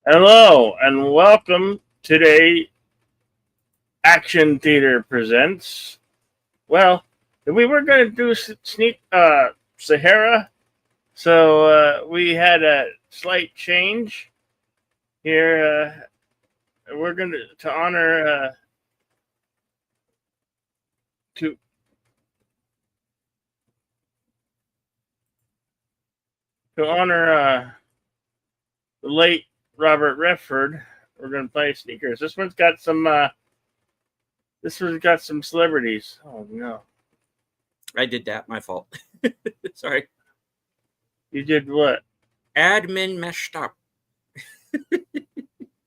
Hello and welcome. Today, Action Theater presents. Well, we were going to do sneak Sahara, so we had a slight change here. We're going to honor to to honor the late Robert Redford. We're going to play sneakers. This one's got some celebrities. Oh no, I did that. My fault. Sorry. you did what? Admin messed up.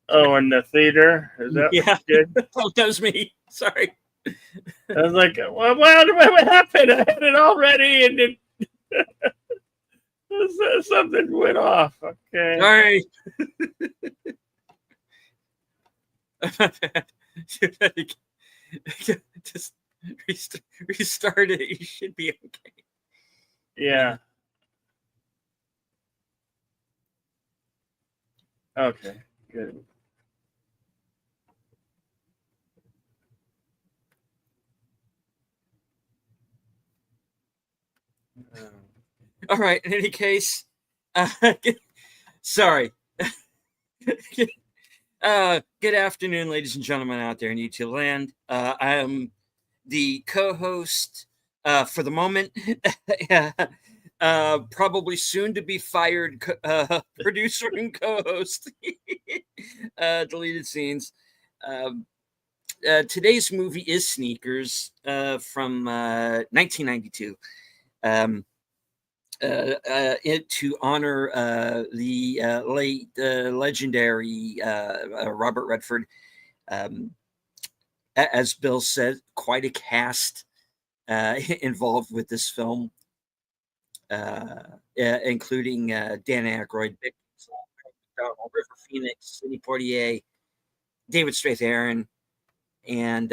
Oh, in the theater? Is that Yeah, what you did? that was me. Sorry. I was like, well, what happened? I had it all ready and something went off. Okay. Sorry. Just restart it. You should be okay. Yeah. Okay. Good. All right. In any case, uh, sorry. Good afternoon, ladies and gentlemen out there in YouTube land. I am the co-host for the moment. Probably soon to be fired producer and co-host. Deleted scenes. Today's movie is Sneakers from 1992. Um, to honor the late legendary Robert Redford. Um, as Bill said, quite a cast involved with this film, including Dan Aykroyd, Vic River Phoenix, Sidney Poitier, David Strathairn, and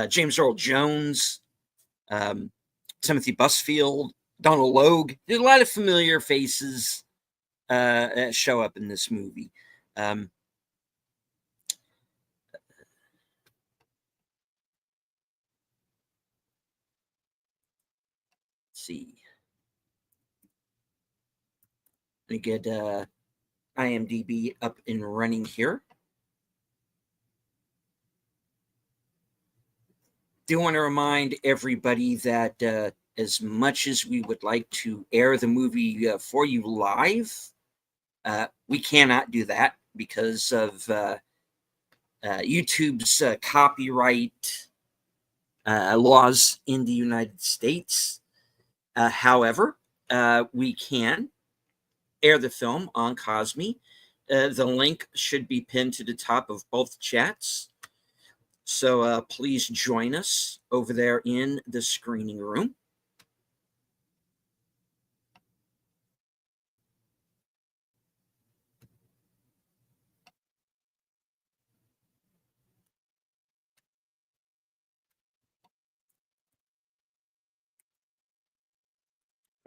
James Earl Jones, Timothy Busfield, Donald Logue. There's a lot of familiar faces show up in this movie. See. Let me get IMDb up and running here. Do want to remind everybody that as much as we would like to air the movie for you live, we cannot do that because of YouTube's copyright laws in the United States. However, we can air the film on Cosme. The link should be pinned to the top of both chats. So please join us over there in the screening room.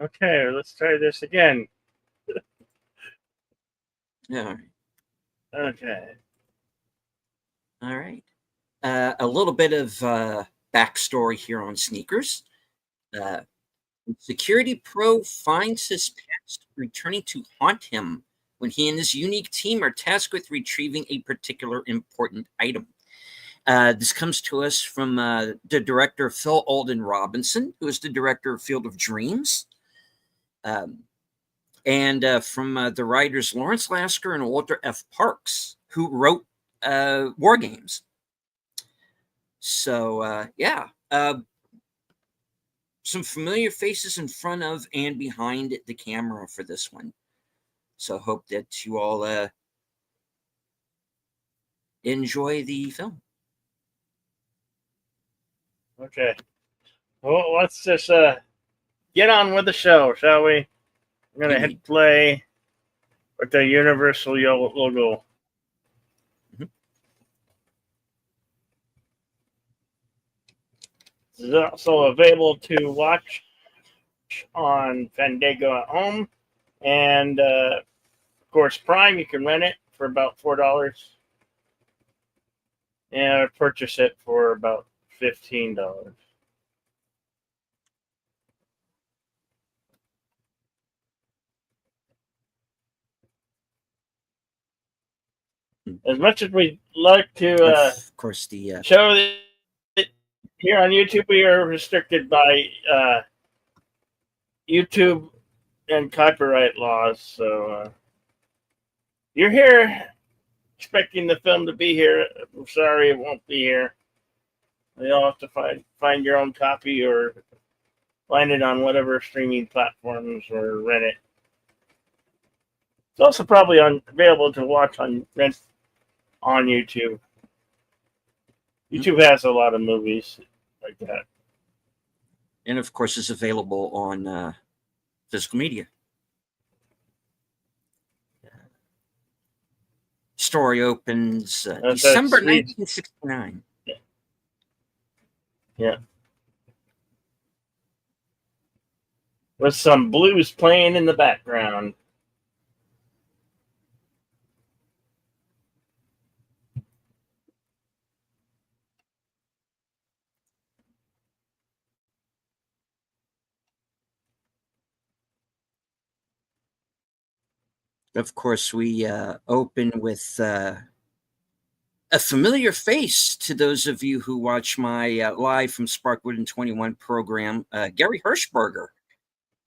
Okay, let's try this again. All right. Okay. All right. A little bit of backstory here on Sneakers. Security Pro finds his past returning to haunt him when he and his unique team are tasked with retrieving a particular important item. This comes to us from the director Phil Alden Robinson, who is the director of Field of Dreams, and from the writers Lawrence Lasker and Walter F. Parks, who wrote War Games. So, yeah. Some familiar faces in front of and behind the camera for this one. So hope that you all enjoy the film. Okay. Well, let's just get on with the show, shall we? I'm gonna hit play with the Universal logo. This is also available to watch on Fandango at home And of course, Prime, you can rent it for about $4. And I purchase it for about $15. As much as we'd like to Of course, the show that here on YouTube, we are restricted by YouTube and copyright laws. So you're here expecting the film to be here. I'm sorry it won't be here. You'll have to find your own copy or find it on whatever streaming platforms or rent it. It's also probably available to watch on rent on YouTube. YouTube has a lot of movies like that. and of course is available on physical media. Story opens December 1969. Yeah. With some blues playing in the background. Of course, we open with a familiar face to those of you who watch my live from Sparkwood and 21 program. Gary Hirschberger,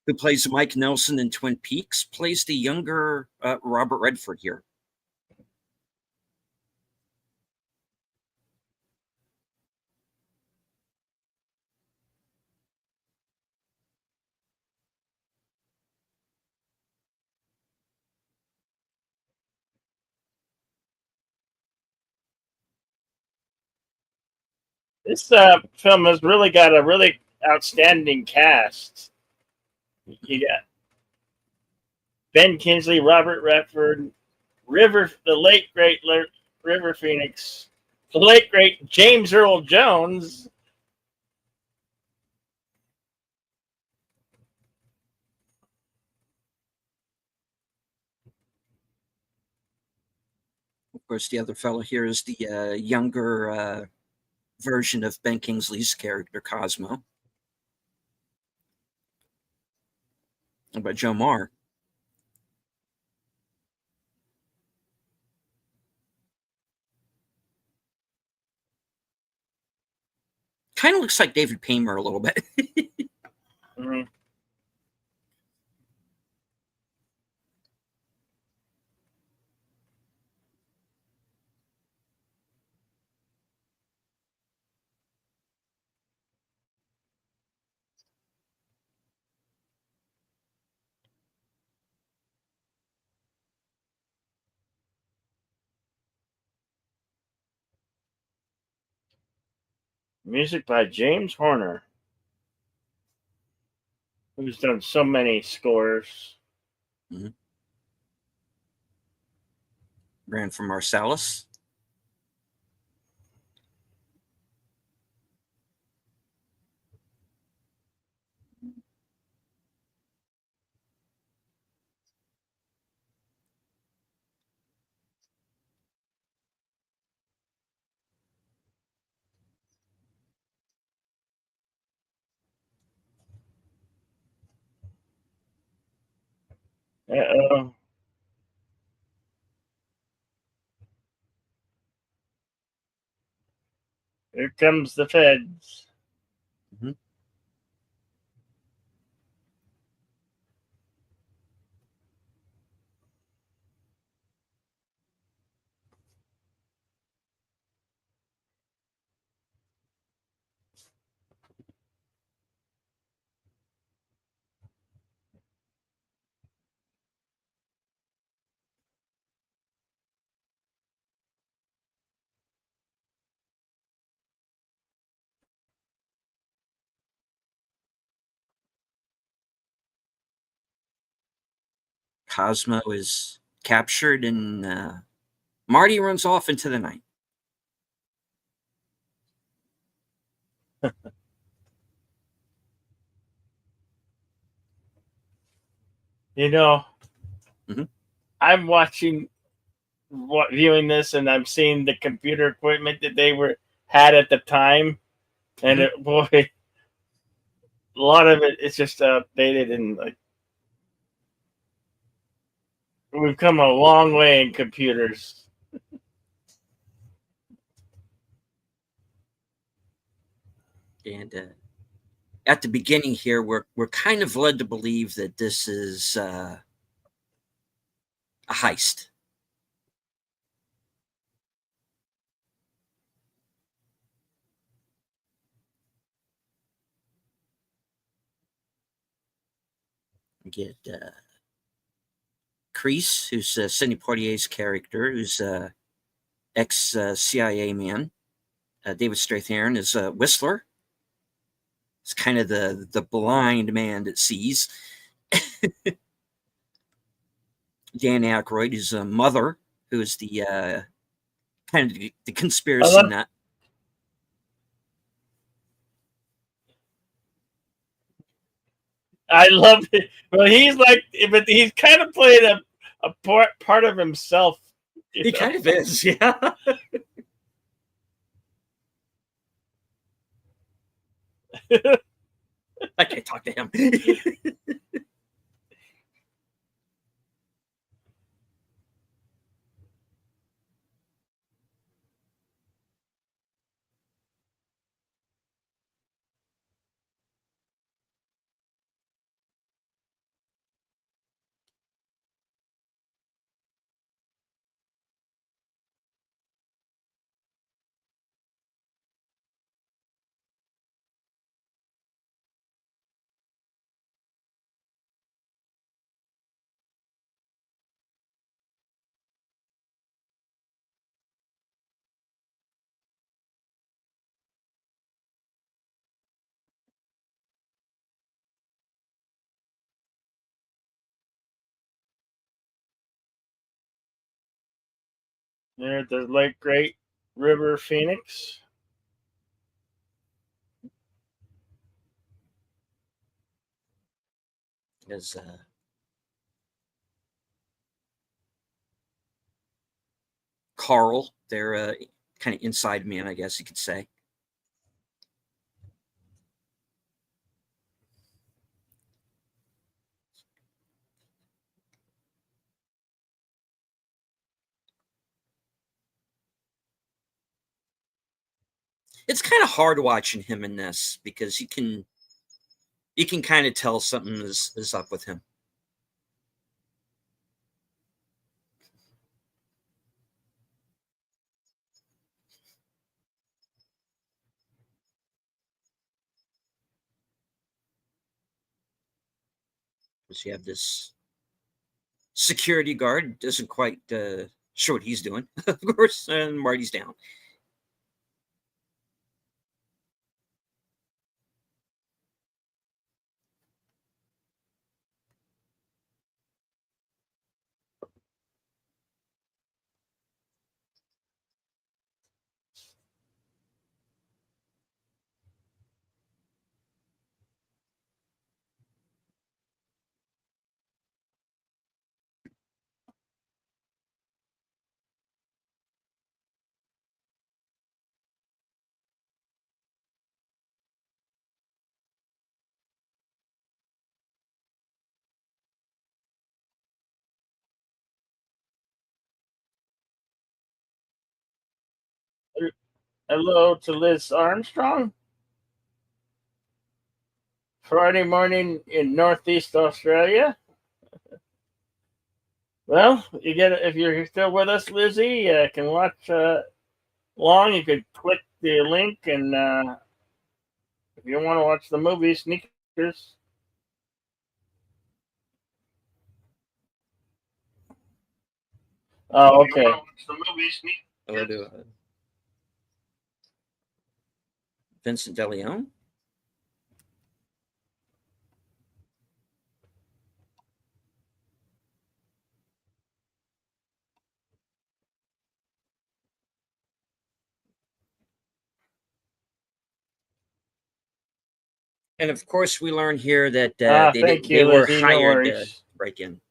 who plays Mike Nelson in Twin Peaks, plays the younger Robert Redford here. This film has really got a really outstanding cast. You got Ben Kingsley, Robert Redford, the late great River Phoenix, the late great James Earl Jones. Of course, the other fellow here is the younger version of Ben Kingsley's character, Cosmo. How about Joe Marr? Kind of looks like David Paymer a little bit. Mm-hmm. Music by James Horner, who's done so many scores. Mm-hmm. Ran from Marsalis. Uh-oh. Here comes the feds. Mm-hmm. Cosmo is captured and Marty runs off into the night. You know, Mhm. I'm viewing this, and I'm seeing the computer equipment that they were had at the time, and Mhm. boy, a lot of it is just outdated, and like we've come a long way in computers. And at the beginning here, we're kind of led to believe that this is a heist. We get Crease, who's Sidney Poitier's character, who's ex CIA man. David Strathairn is Whistler. It's kind of the blind man that sees. Dan Aykroyd is a mother, who is the kind of the I conspiracy love, nut. I love it. Well, he's like, but he's kind of played a part of himself. You He know, kind of is, yeah. I can't talk to him. there at the Lake Great River, Phoenix. As Carl, their kind of inside man, I guess you could say. It's kind of hard watching him in this because you can kind of tell something is up with him. Because you have this security guard doesn't quite sure what he's doing, of course, and Marty's down. Hello to Liz Armstrong. Friday morning in Northeast Australia. Well, you get if you're still with us, Lizzie, can watch along. You could click the link, and if you want to watch the movie Sneakers, oh, okay. Hello to Vincent DeLeon. And of course, we learn here that Thank they you, were Lizzie. No hired worries. break in.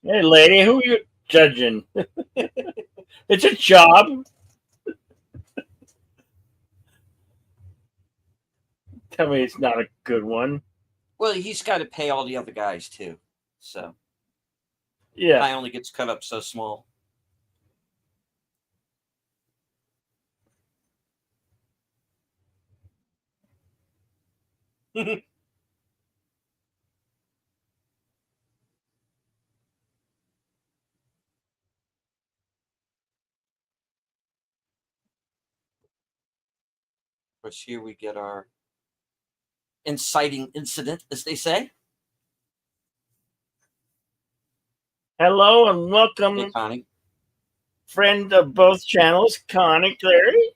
Hey, lady, who are you judging? It's a job. Tell me it's not a good one. Well, he's got to pay all the other guys too, so Yeah. pie only gets cut up so small. Of course, here we get our inciting incident, as they say. Hello and Hey, welcome, Connie. friend of both channels, Connie Clary.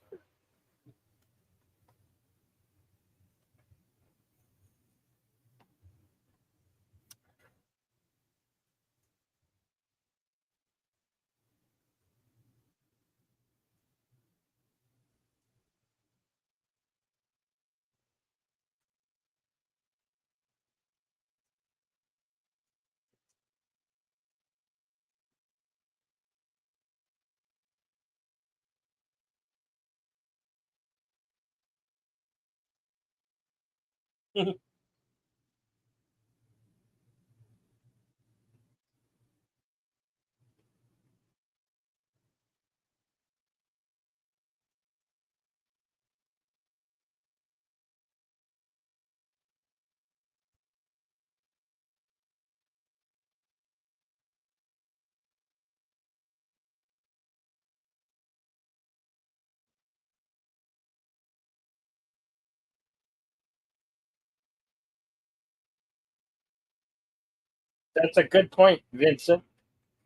That's a good point, Vincent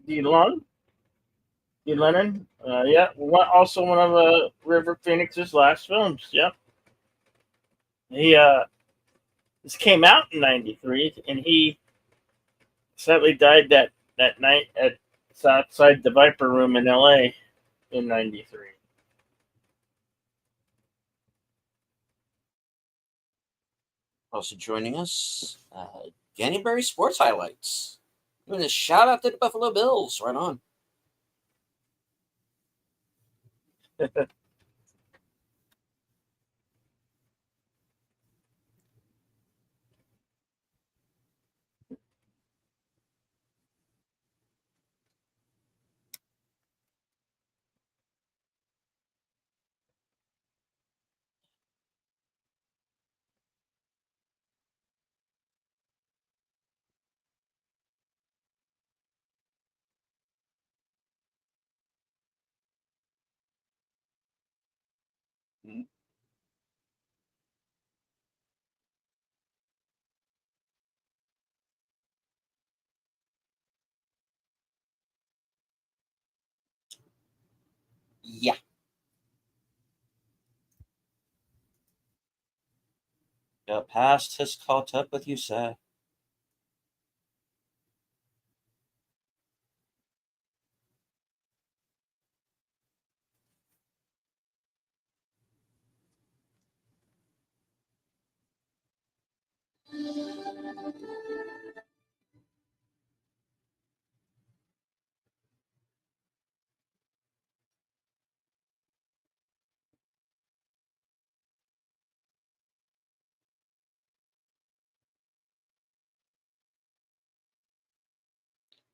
D. Lon, D. Lennon. Yeah, also one of River Phoenix's last films. Yeah, he this came out in '93, and he sadly died that night at outside the Viper Room in L.A. in '93. Also joining us, January sports highlights. Giving a shout out to the Buffalo Bills. Right on. Yeah. The past has caught up with you, sir.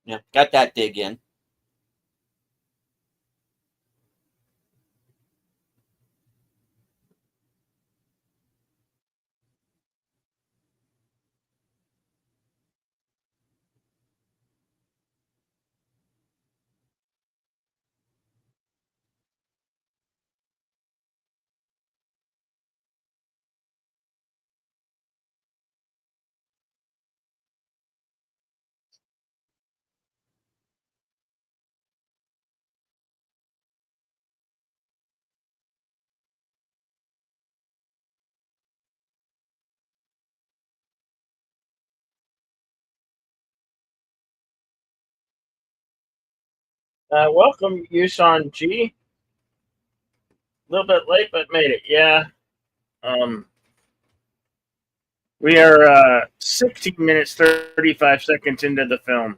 Yeah, got that dig in. Welcome, Yusan G. A little bit late, but made it. Yeah. Um, we are 16 minutes, 35 seconds into the film.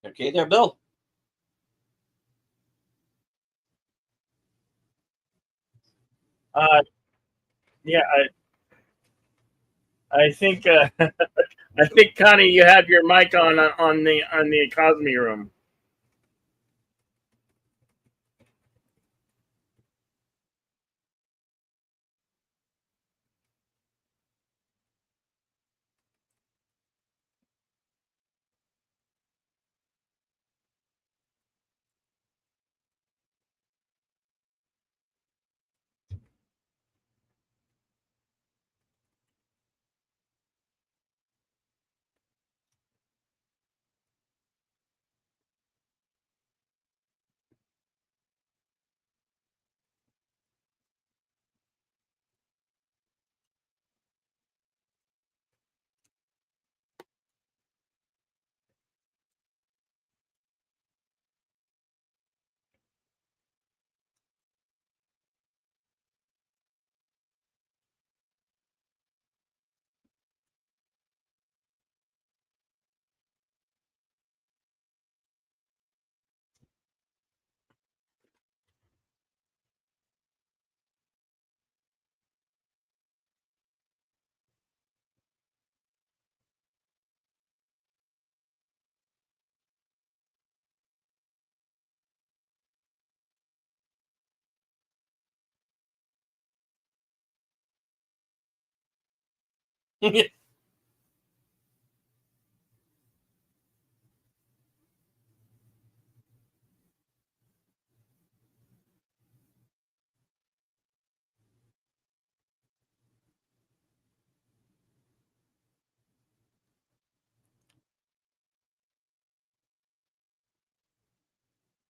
Okay, there, Bill. Uh, yeah, I think I think Connie, you have your mic on the Cosme room.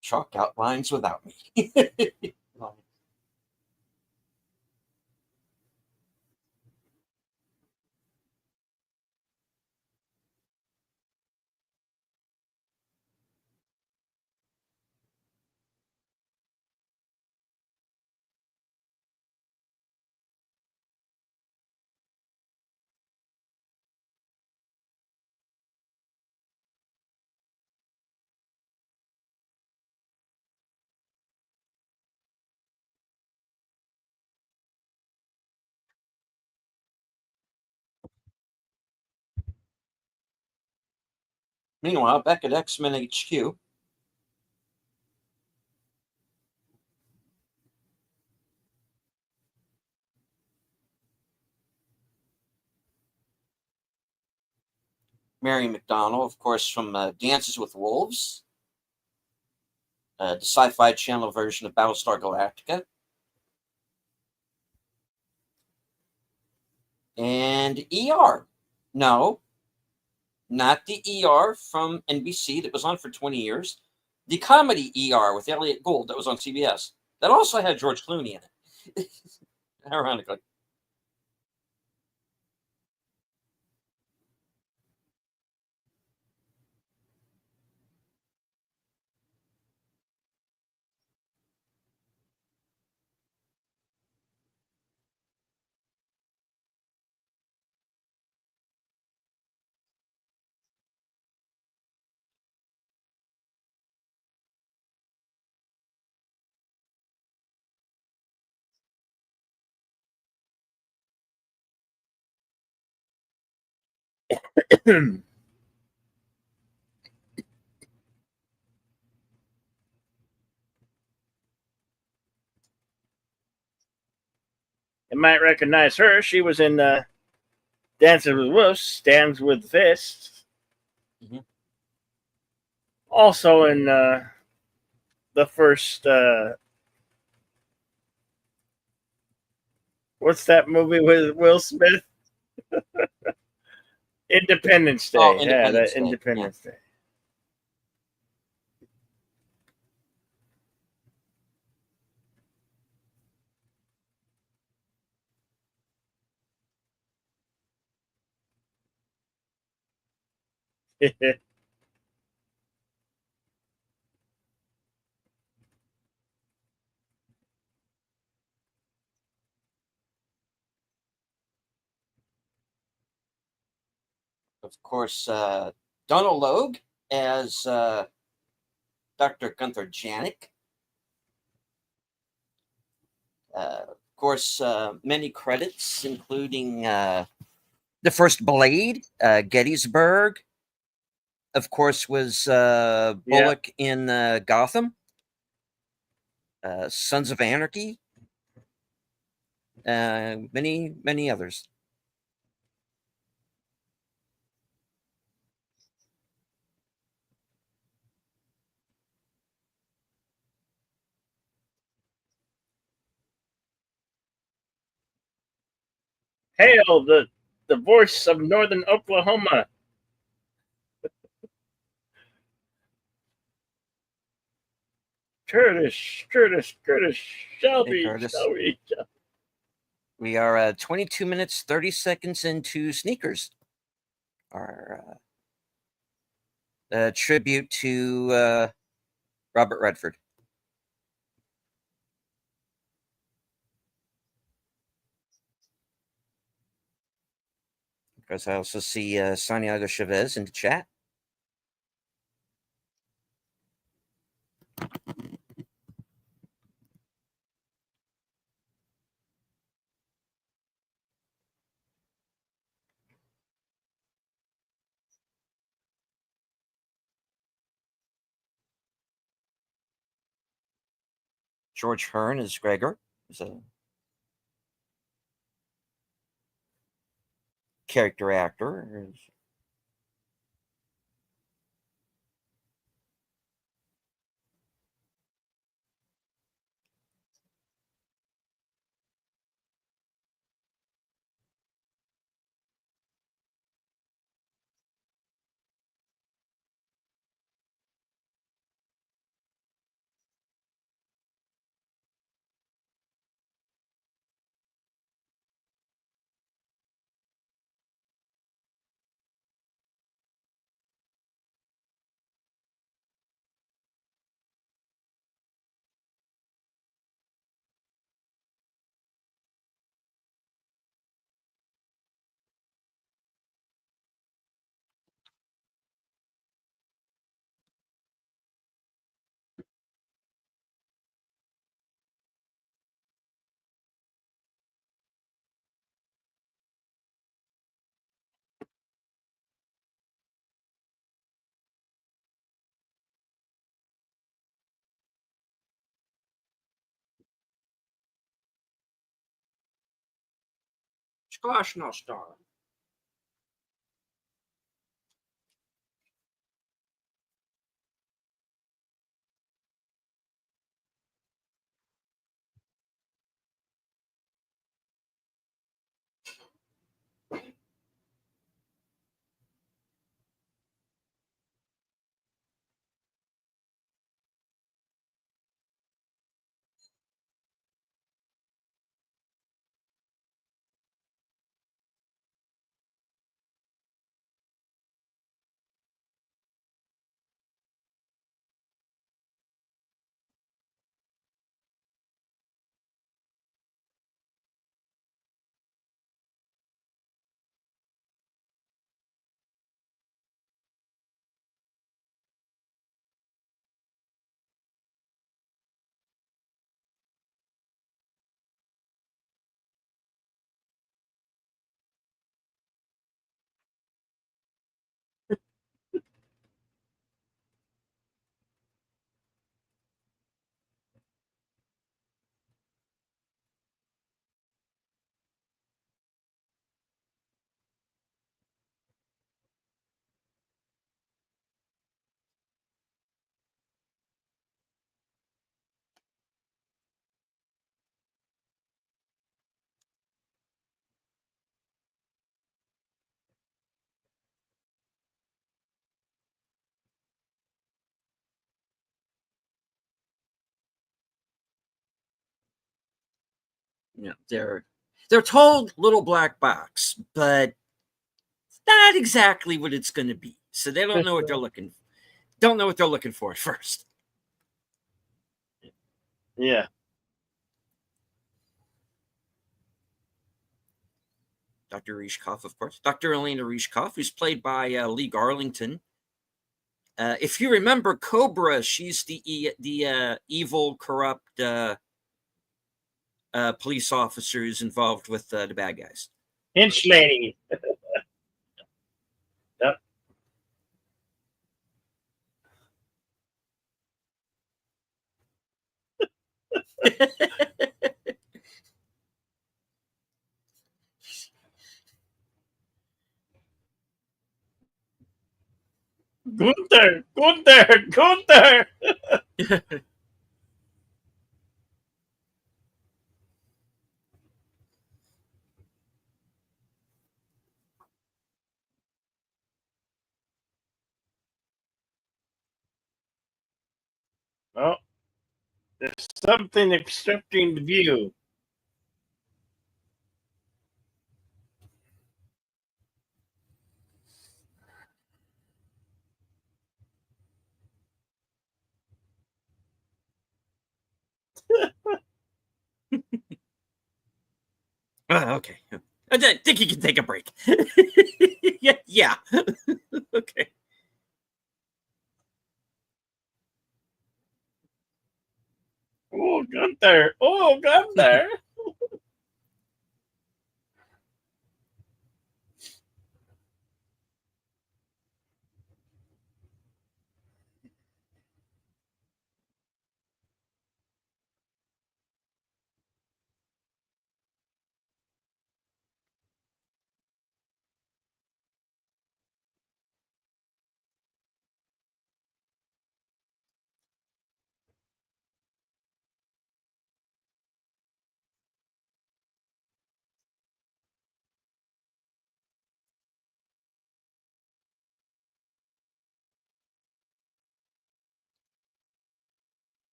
Chalk outlines without me. Meanwhile, back at X-Men HQ, Mary McDonnell, of course, from Dances with Wolves, the sci-fi channel version of Battlestar Galactica, and ER. No, not the ER from NBC that was on for 20 years. The comedy ER with Elliot Gould that was on CBS. That also had George Clooney in it, ironically. You might recognize her. She was in Dances with Wolves, Stands with Fists. Mhm. Also in the first, what's that movie with Will Smith? Independence Oh, Day. Yeah, that Independence Day. Yeah. Independence Day. Of course, Donald Logue as Dr. Gunther Janik. Of course, many credits, including the first Blade, Gettysburg. Of course, was Yeah. Bullock in Gotham, Sons of Anarchy, many, many others. Hail the voice of Northern Oklahoma. Curtis, Curtis, Curtis, Hey, Shelby, Curtis. Shelby. We are 22 minutes, 30 seconds into Sneakers, our tribute to Robert Redford. Because I also see Santiago Chavez in the chat. George Hearn is Gregor. He's a character actor. Squash no star. they're told little black box, but it's not exactly what it's going to be. So they don't know what they're looking for at first. Yeah. Dr. Rishkoff, of course. Dr. Elena Rishkoff, who's played by Lee Garlington. If you remember Cobra, she's the evil, corrupt police officer who's involved with the bad guys. Hinch lady. Yep. Gunther, Gunther, Gunther. Oh, there's something obstructing the view. Okay. I think you can take a break. Yeah. Okay. Oh, Gunther. Oh, Gunther.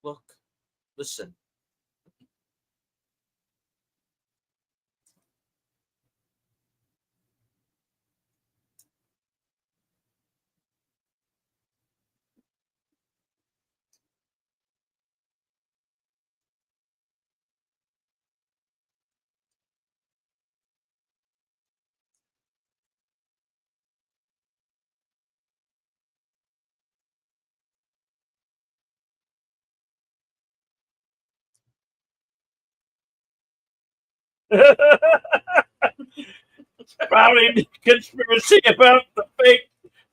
Look, listen. Probably conspiracy about the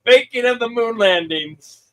faking of the moon landings.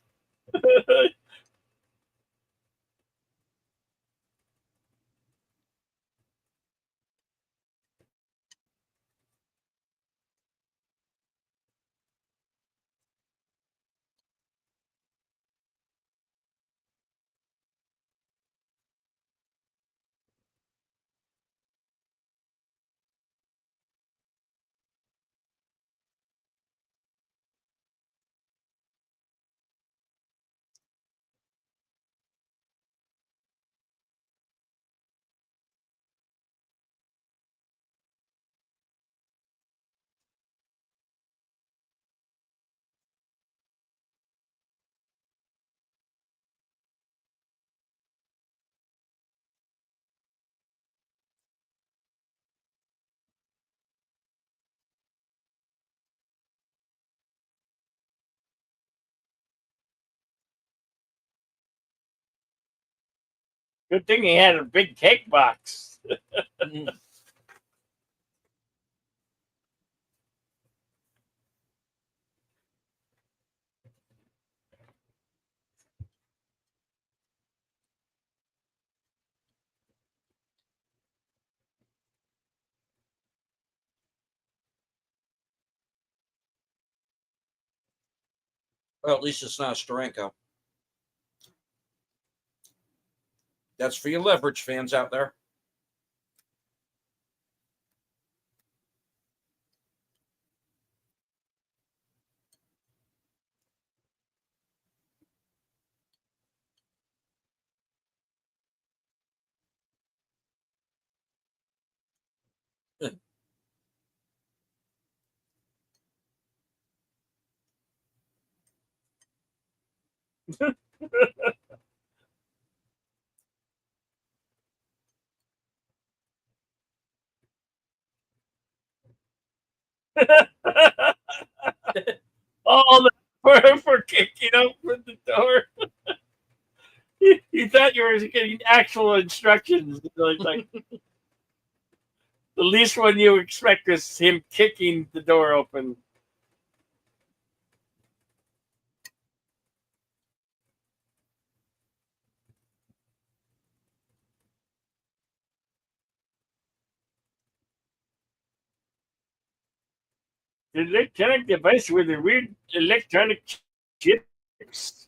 Good thing he had a big cake box. Well, at least it's not Steranko. That's for your leverage fans out there. Oh, for kicking open the door. You thought you were getting actual instructions. Like the least one you expect is him kicking the door open. The electronic device with the weird electronic chips.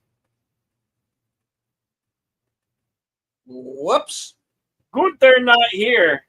Whoops. Good they're not here.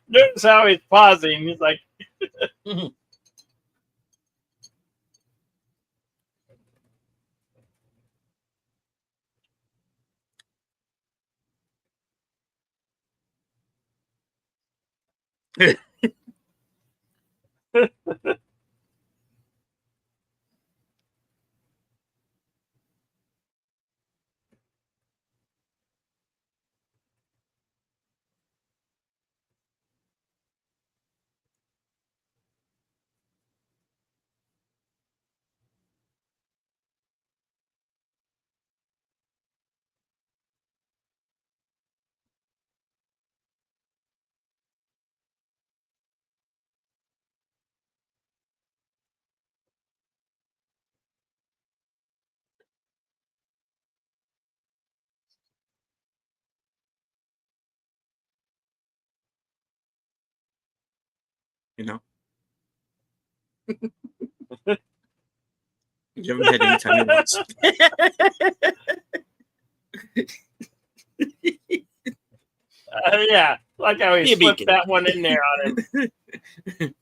Notice how he's pausing. He's like, You know, give him hit anytime he wants. yeah, like how he Be a slipped beacon. that one in there on him.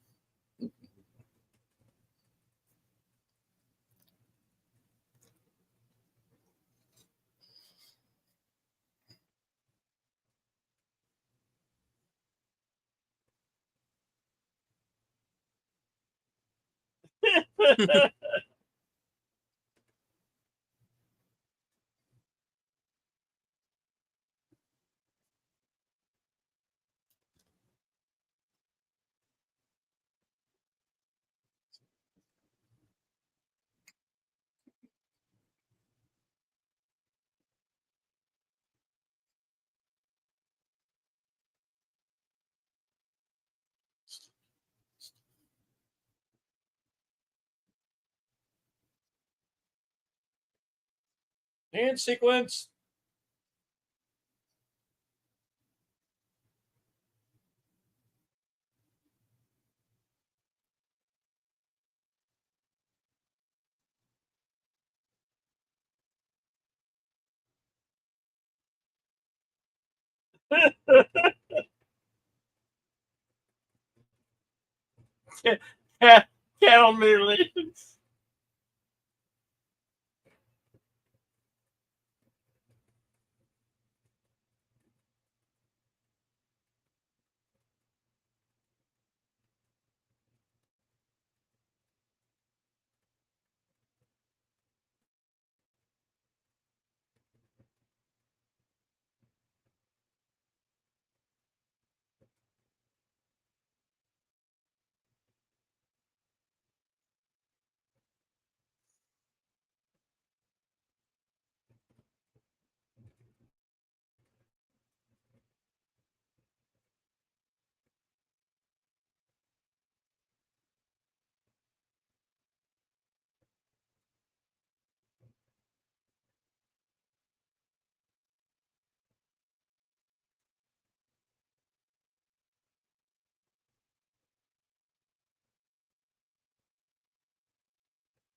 And sequence. Cattle mutilations.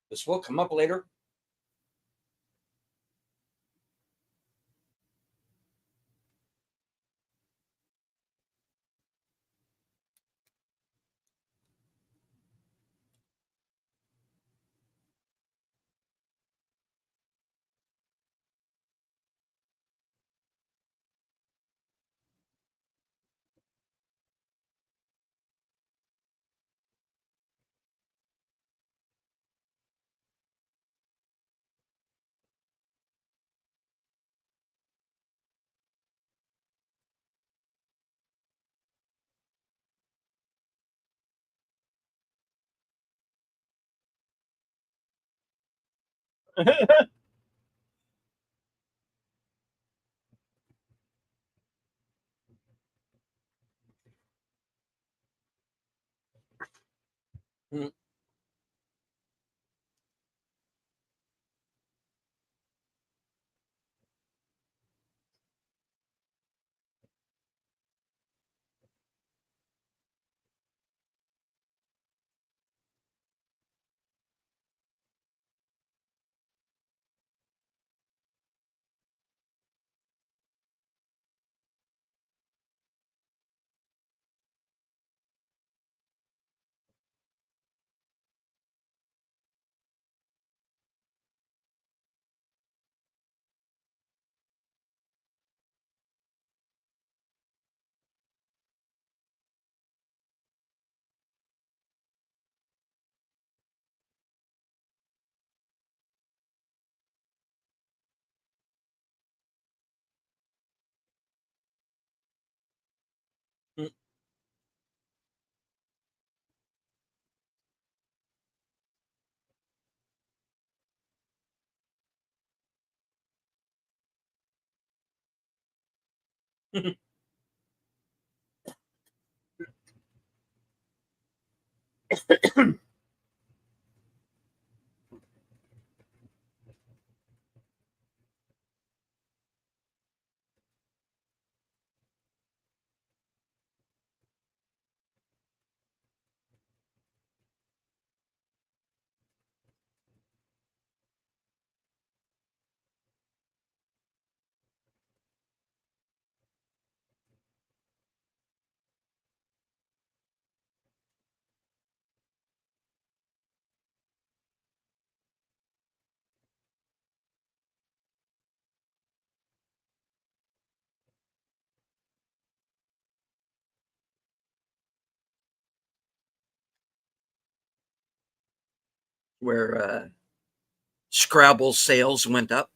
This will come up later. Where Scrabble sales went up.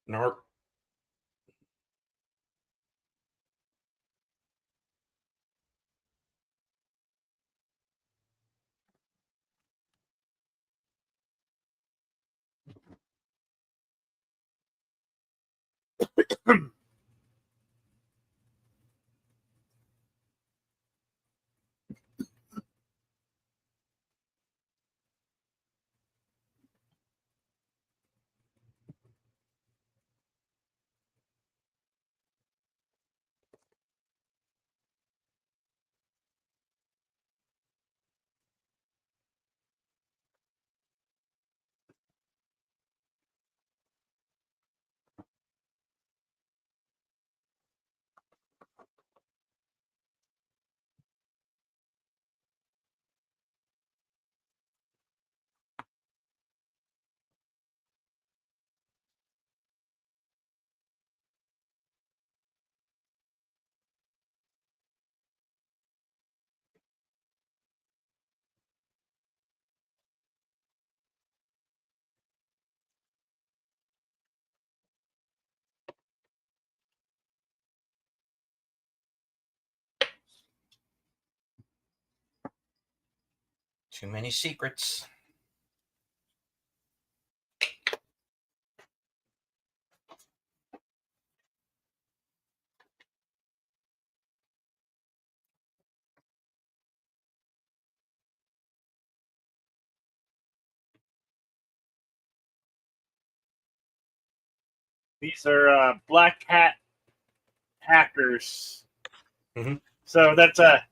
Narc. Too many secrets. These are black hat hackers. Mhm. So that's a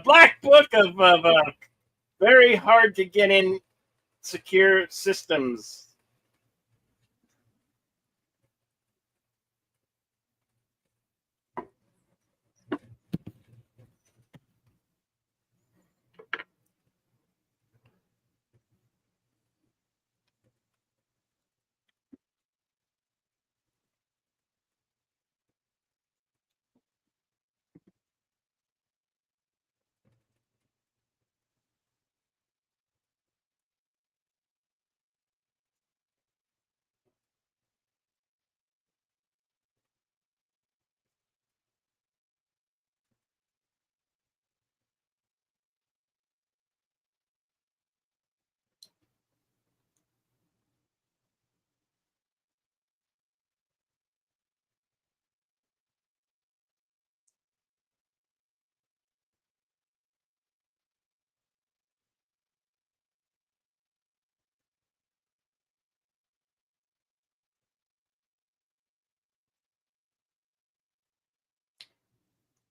black book of very hard to get in secure systems.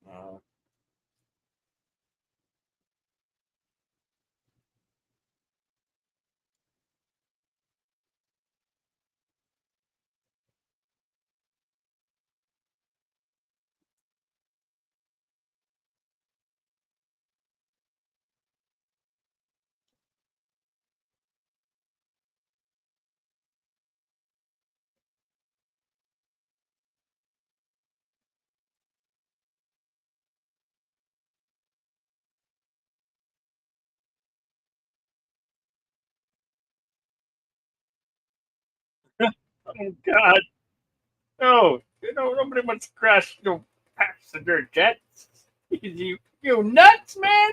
Uh, oh God, no! Nobody wants to crash no passenger jets. You nuts, man!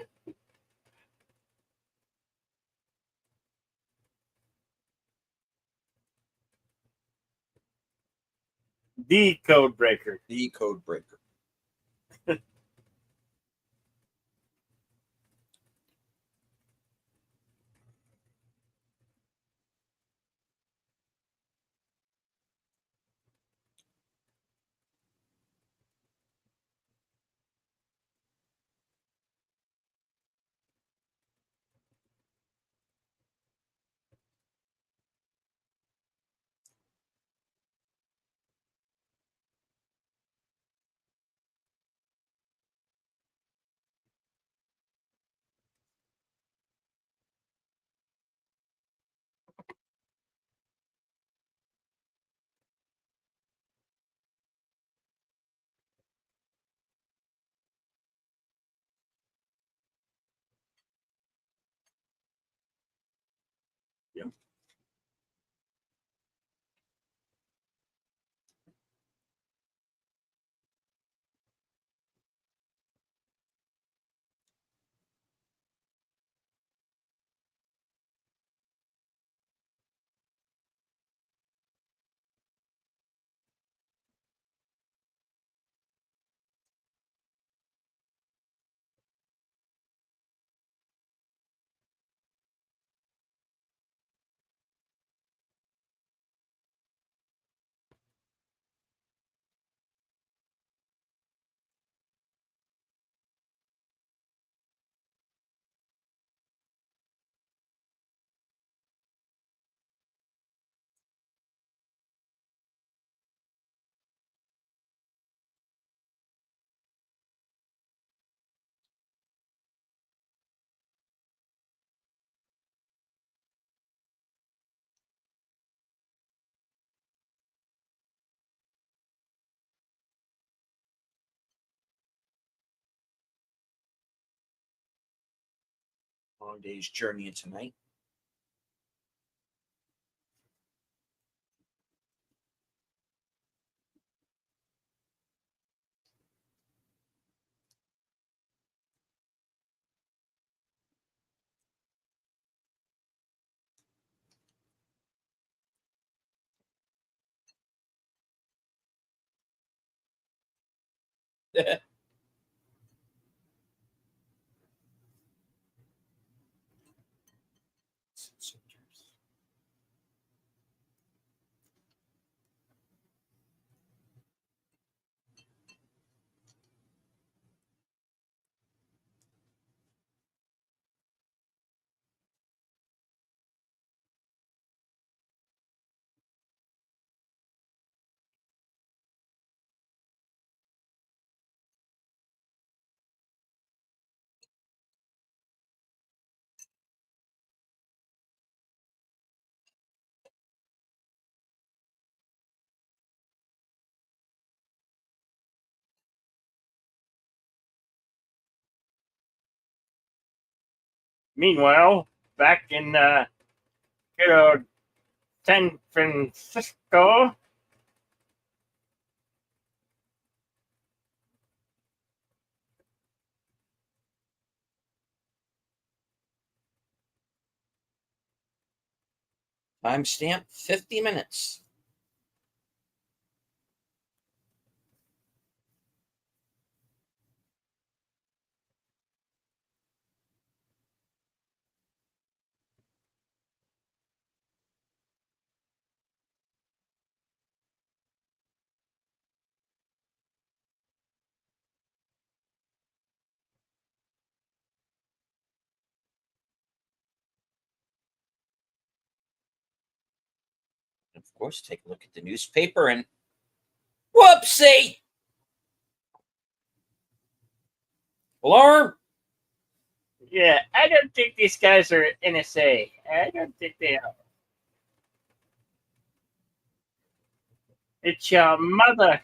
The code breaker. The code breaker. Yeah. long day's journey into night. Meanwhile, back in good old San Francisco, Timestamp 50 minutes. Of course, take a look at the newspaper and whoopsie! Alarm! yeah, I don't think these guys are NSA. I don't think they are. It's your mother.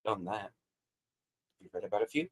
On that, you read about a few?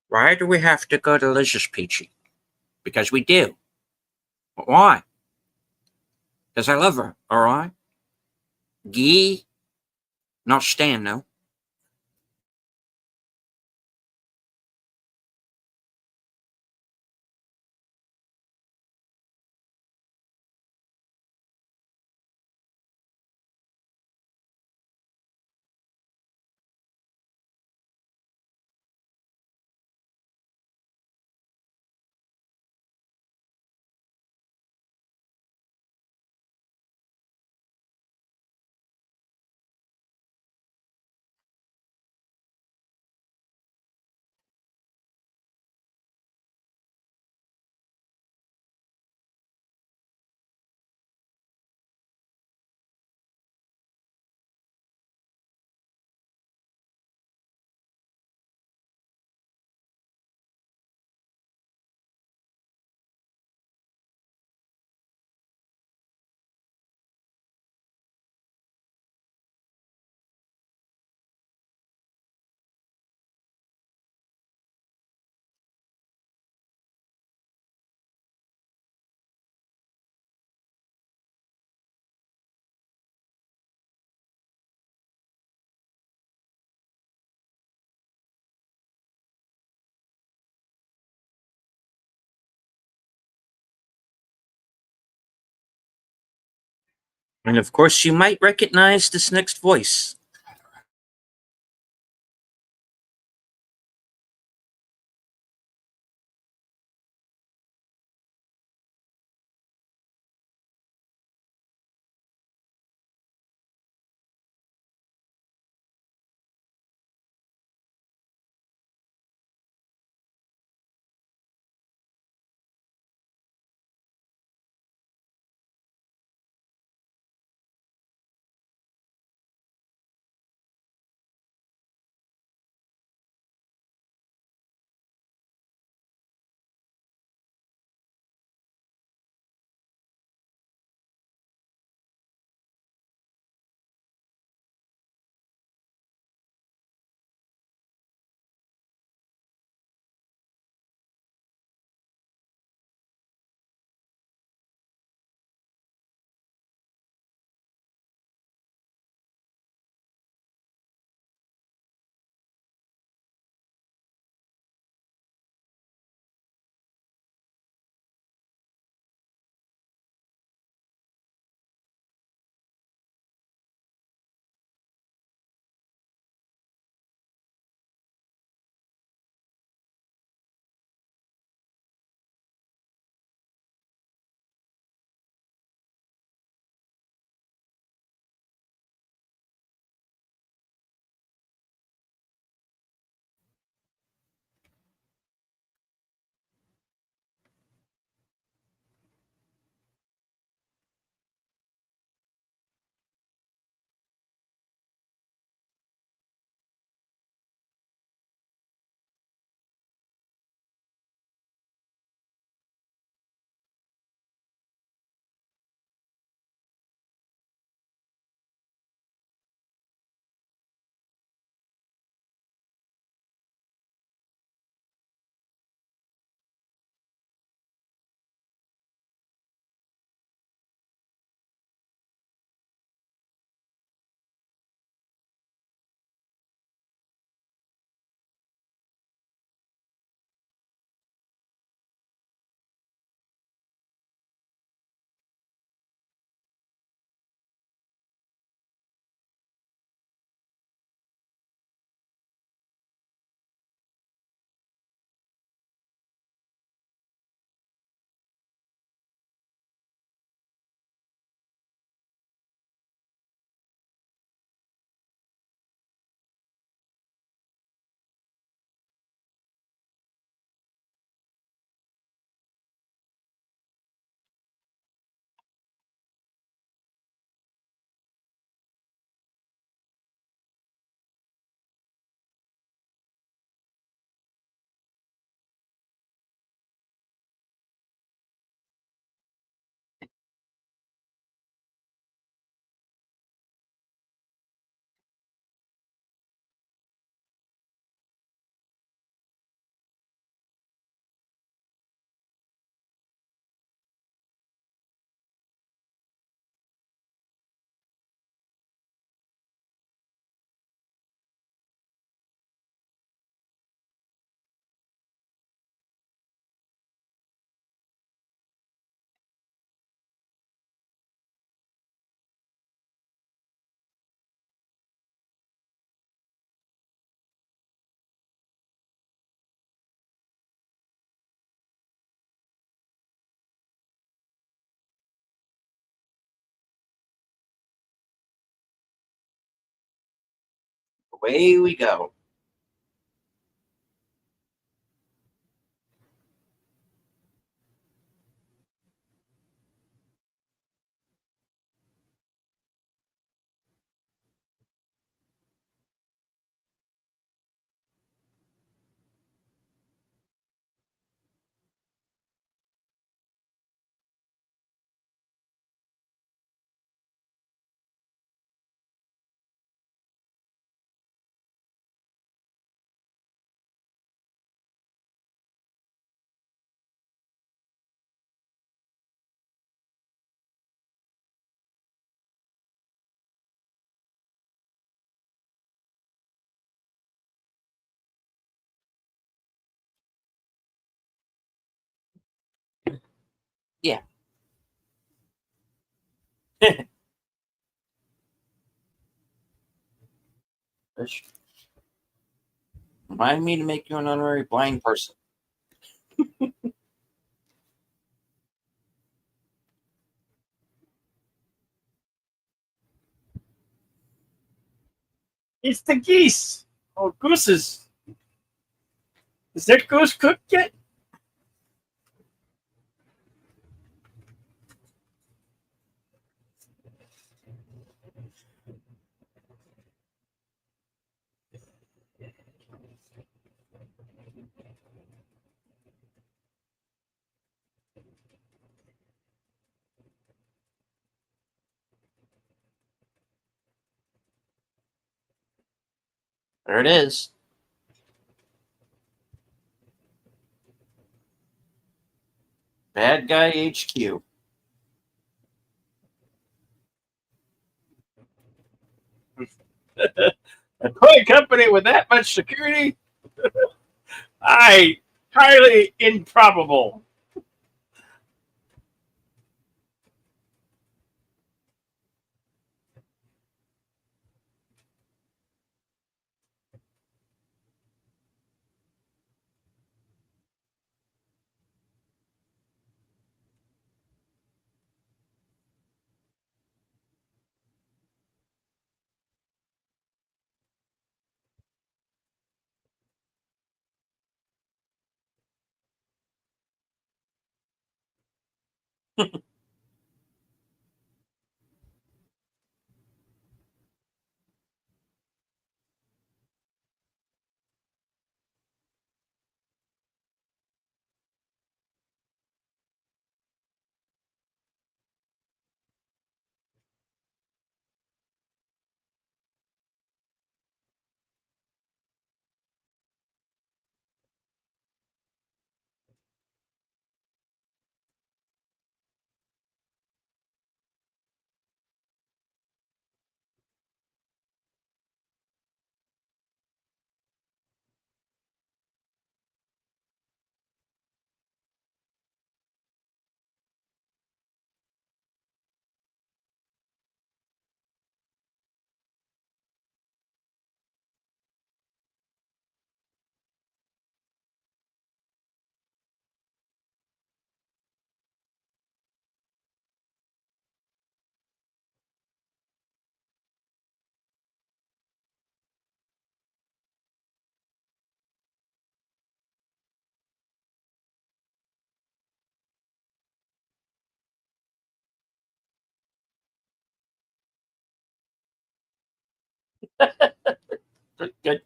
Why do we have to go delicious, Peachy? Because we do. But why? Because I love her, all right? Gee, not Stan, no. And of course, you might recognize this next voice. Away we go. Yeah. Remind me to make you an honorary blind person. It's the geese. Oh, gooses. Is that goose cooked yet? There it is. Bad Guy HQ. A toy company with that much security? I highly improbable. Good.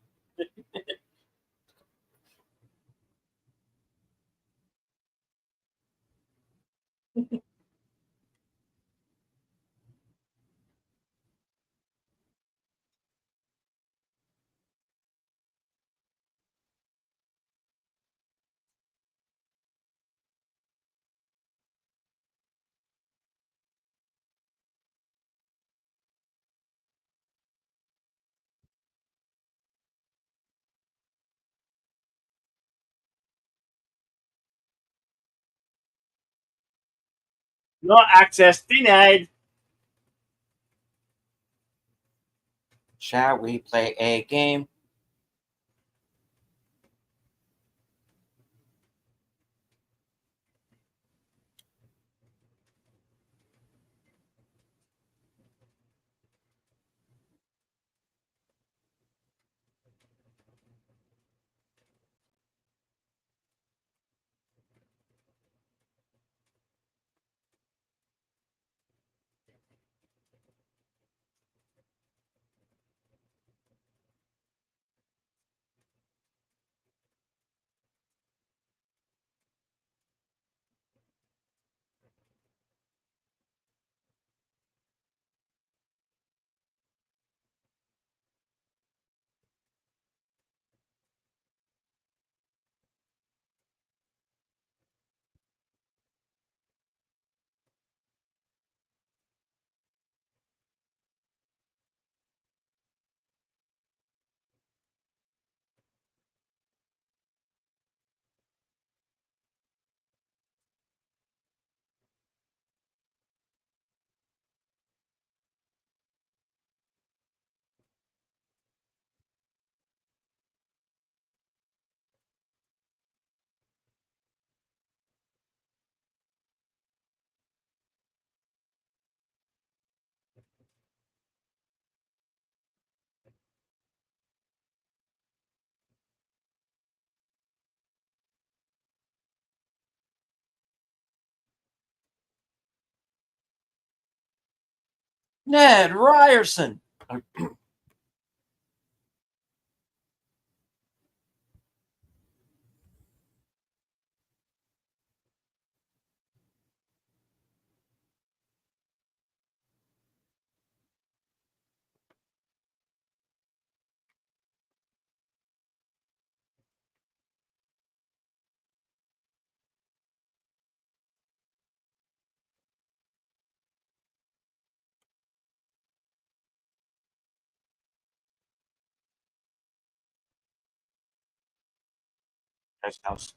No access denied. Shall we play a game? Ned Ryerson. Nice house.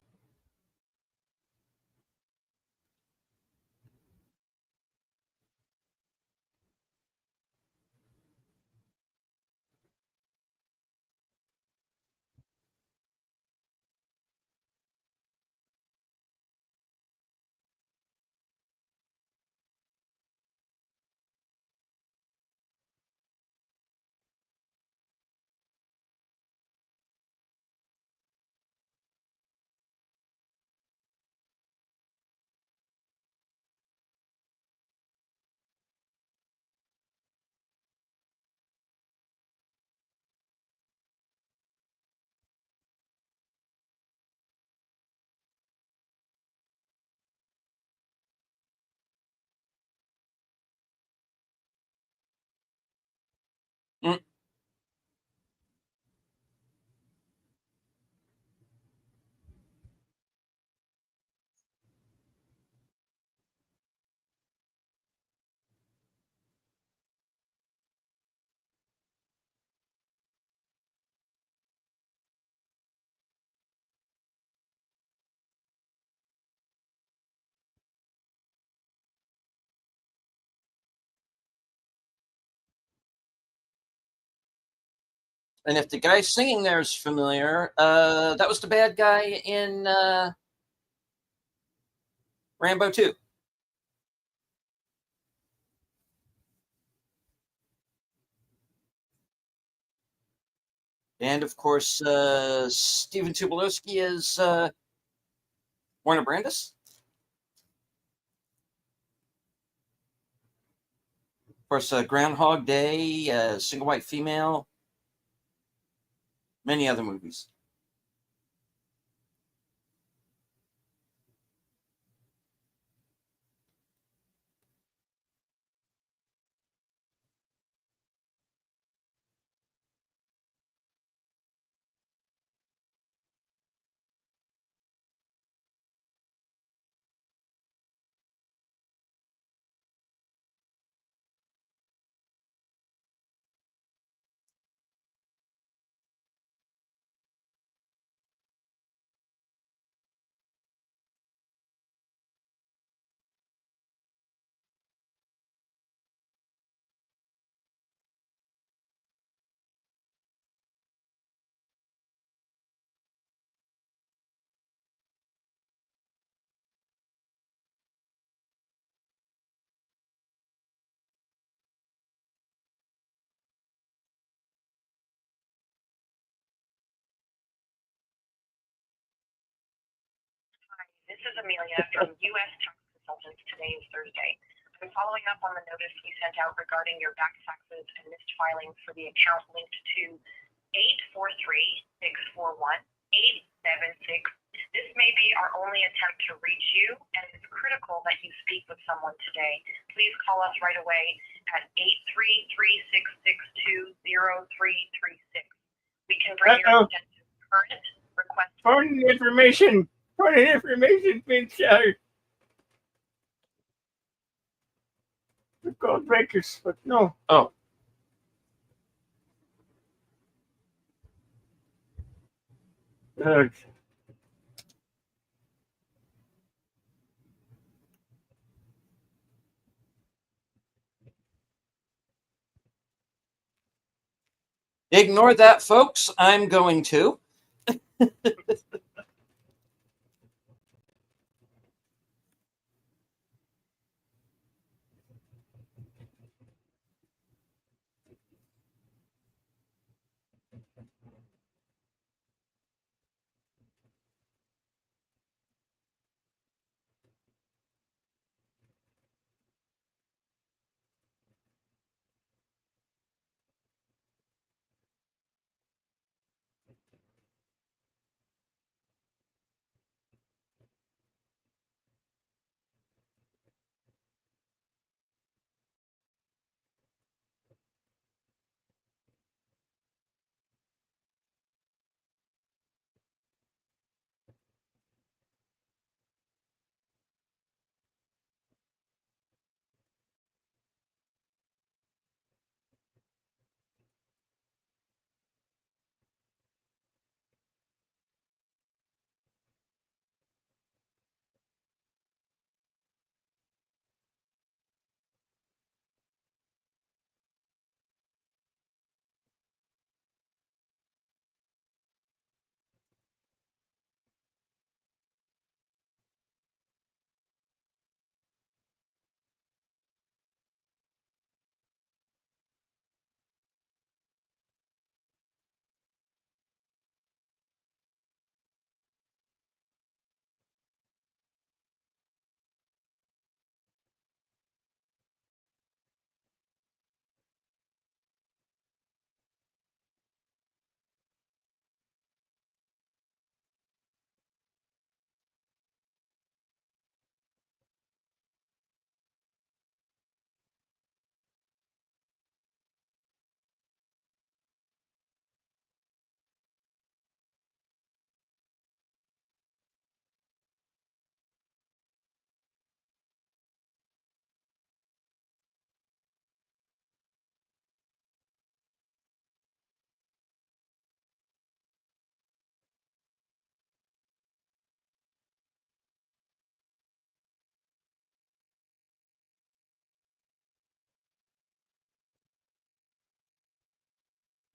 Mm. And if the guy singing there is familiar, that was the bad guy in Rambo 2. And of course, Stephen Tubolowsky is Warner Brandis. Of course, Groundhog Day, Single White Female, many other movies. This is Amelia from U.S. Tax Consultants. Today is Thursday. I'm following up on the notice we sent out regarding your back taxes and missed filings for the account linked to 843-641-876. This may be our only attempt to reach you, and it's critical that you speak with someone today. Please call us right away at 833-662-0336. We can bring your extension current request. Important information being shared. The code breakers, but no. Oh. Uh, Ignore that, folks. I'm going to.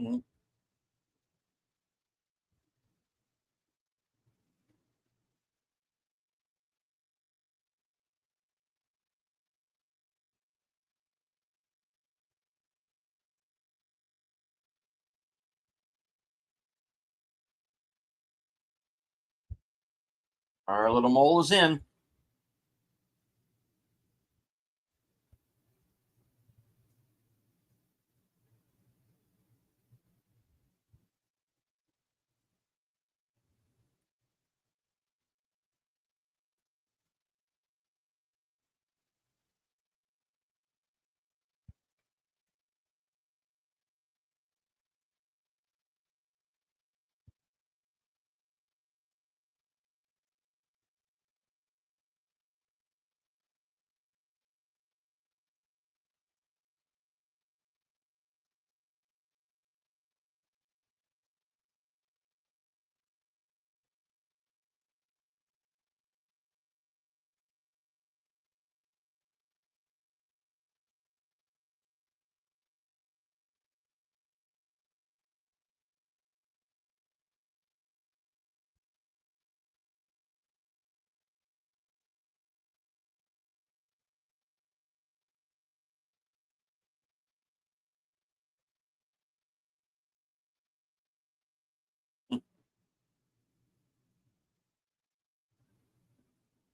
Mhm. Our little mole is in.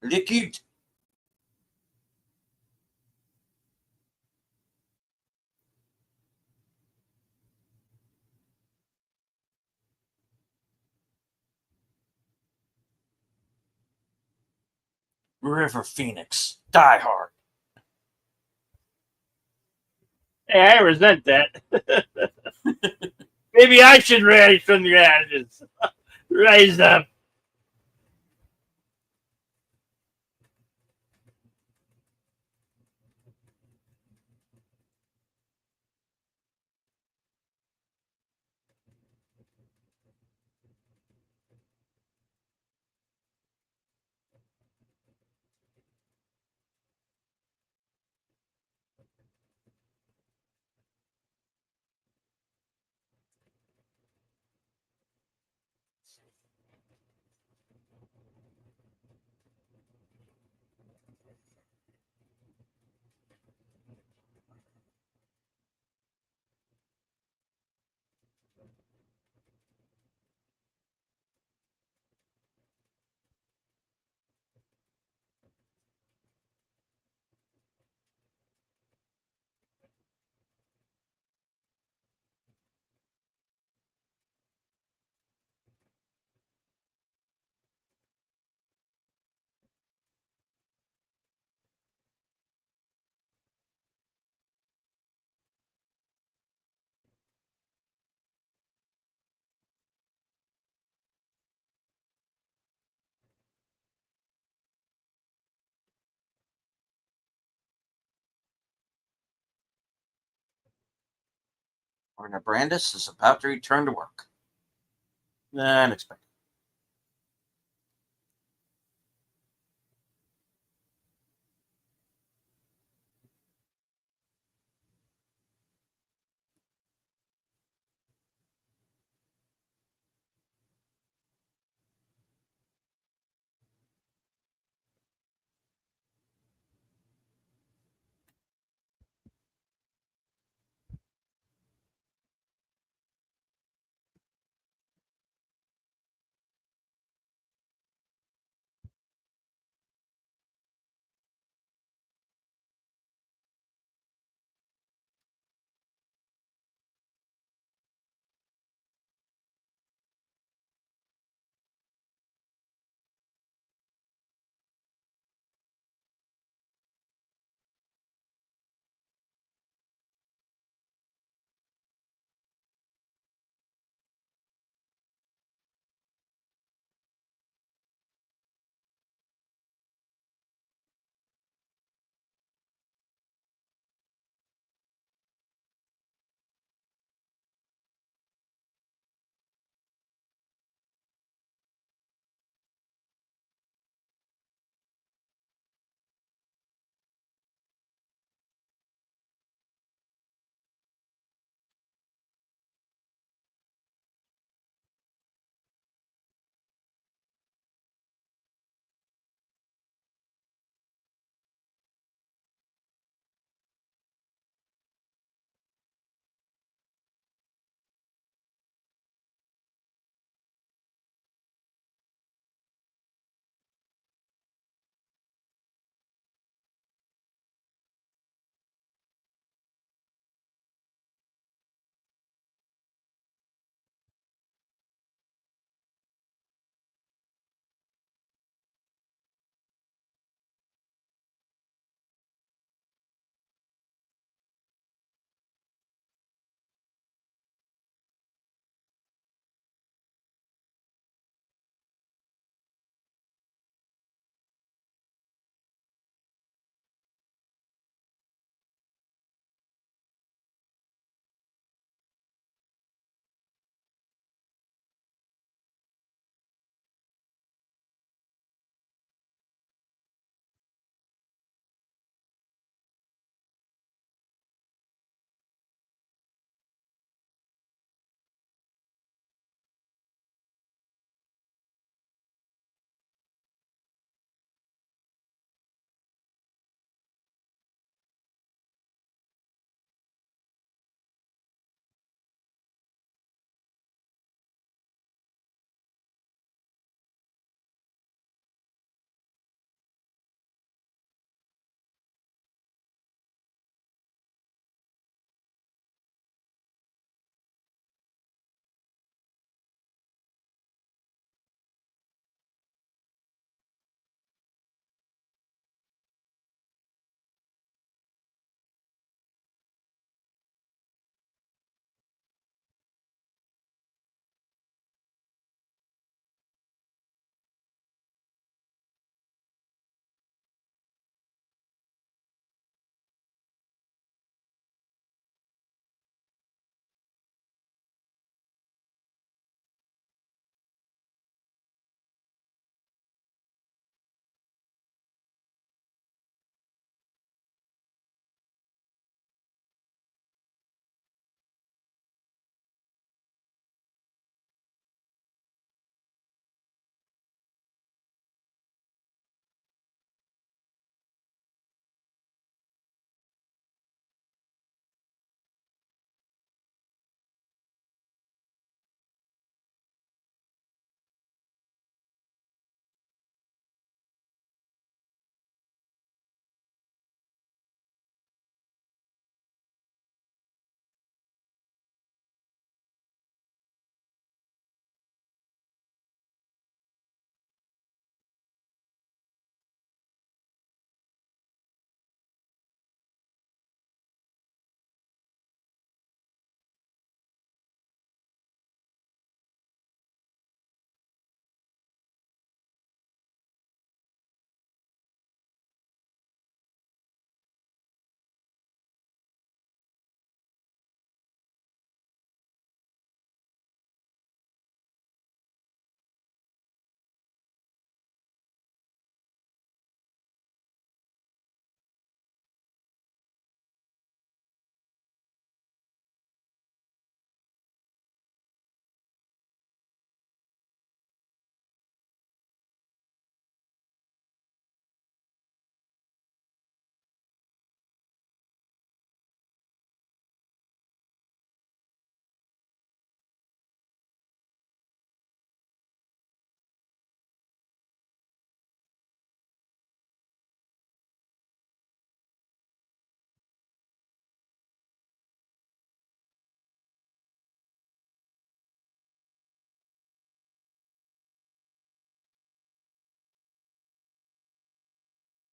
Liquid. River Phoenix. Die Hard. Hey, I resent that. Maybe I should rise from the ashes. Rise up. Werner Brandis is about to return to work. Unexpected.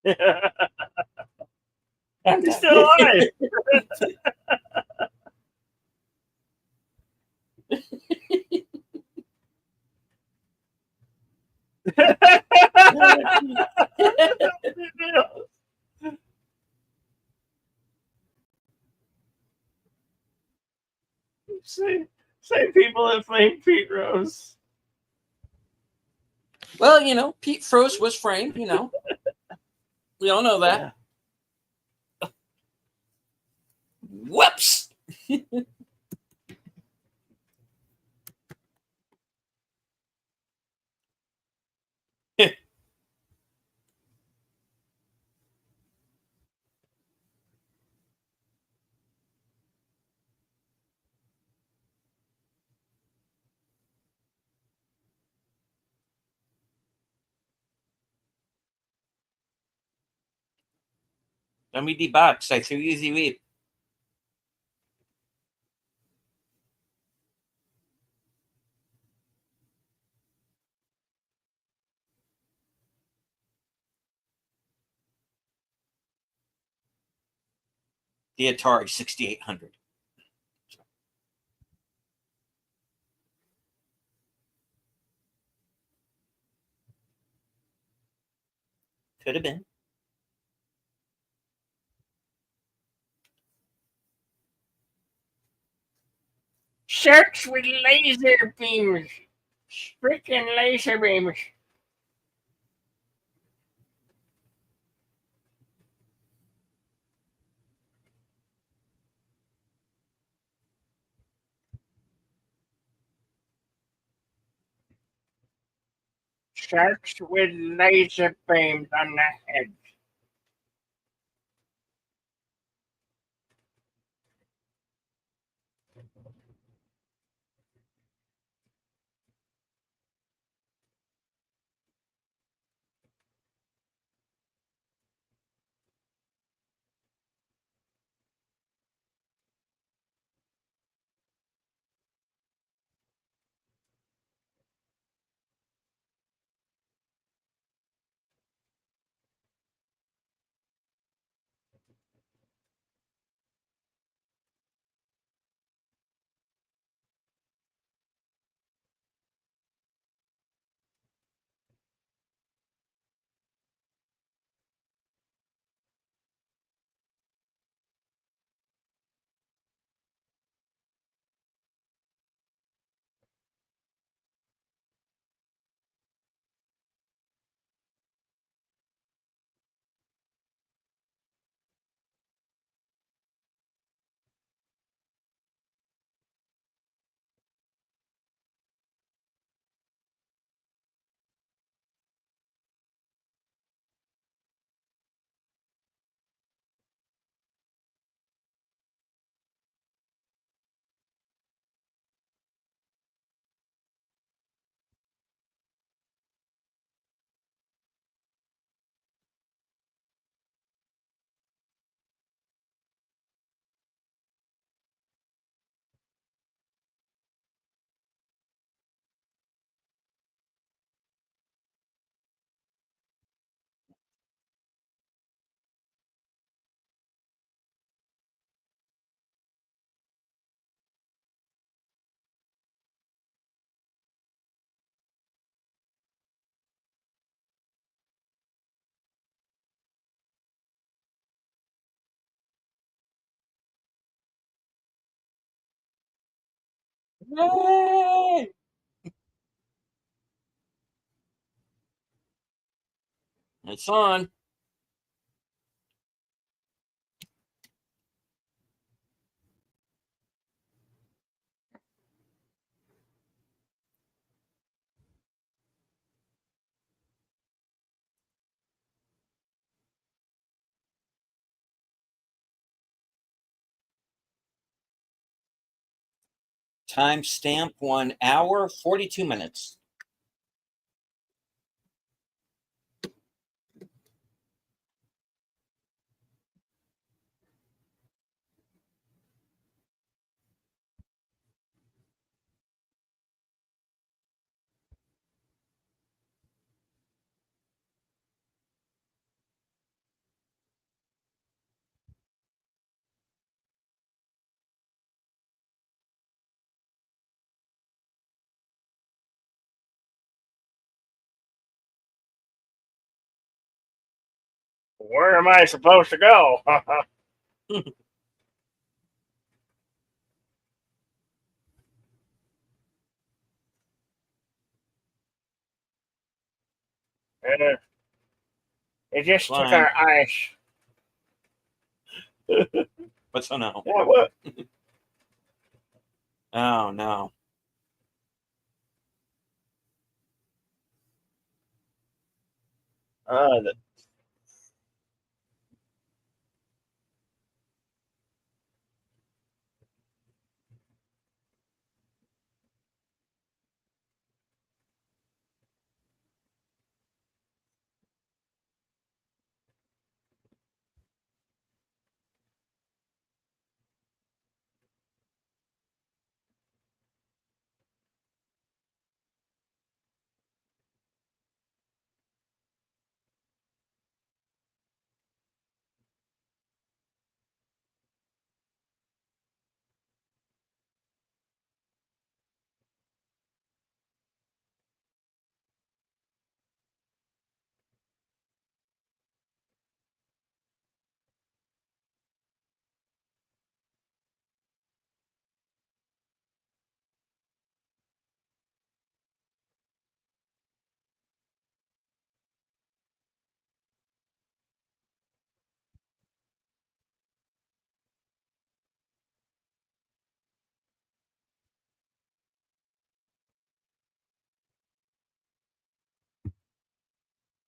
He's still alive. Same people that framed Pete Rose. Well, Pete Frost was framed. We all know that. Yeah. Whoops. Kami di box, I so easy read. The Atari 6800. Could have been. Sharks with laser beams. Freaking laser beams. Sharks with laser beams on the head. Yay! It's on. Timestamp 1 hour, 42 minutes. Where am I supposed to go? Uh, it just took Flying. our ice. What's on now? Yeah, what? Oh no. The,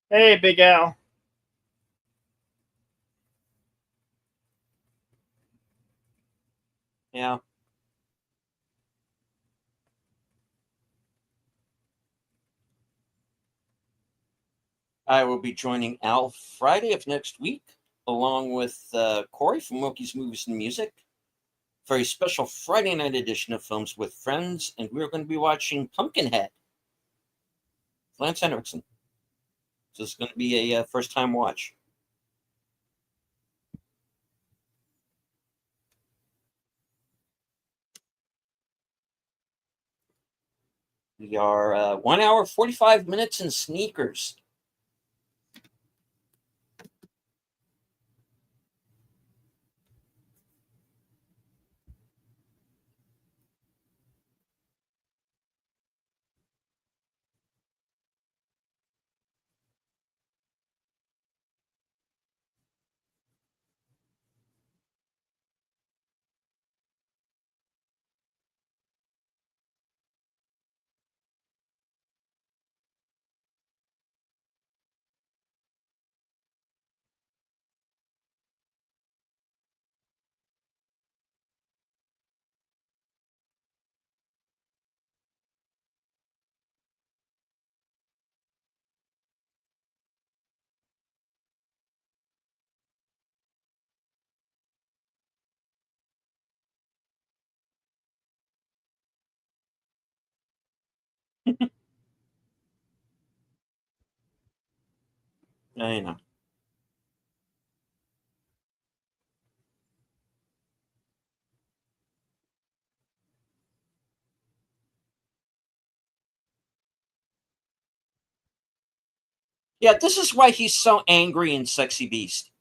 hey, Big Al. Yeah. I will be joining Al Friday of next week, along with Corey from Wilkie's Movies and Music, for a special Friday night edition of Films with Friends, and we're going to be watching Pumpkinhead. Lance Henriksen. So it's going to be a first time watch. We are 1 hour, 45 minutes in sneakers. I know. Yeah, this is why he's so angry in Sexy Beast.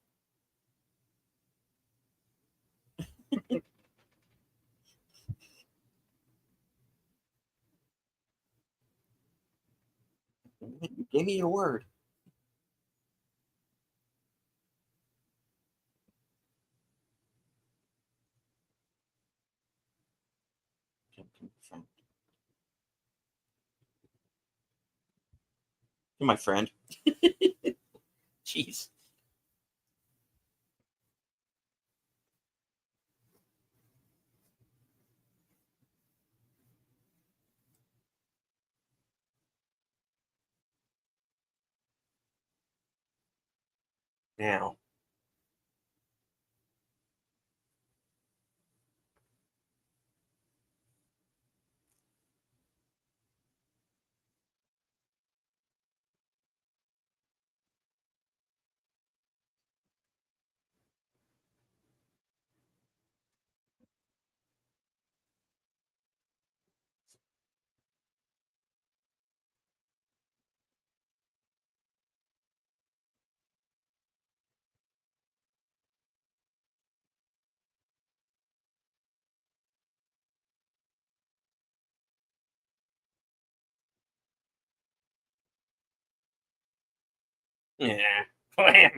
Give me your word. You're my friend. Jeez. Now. Yeah. Blam.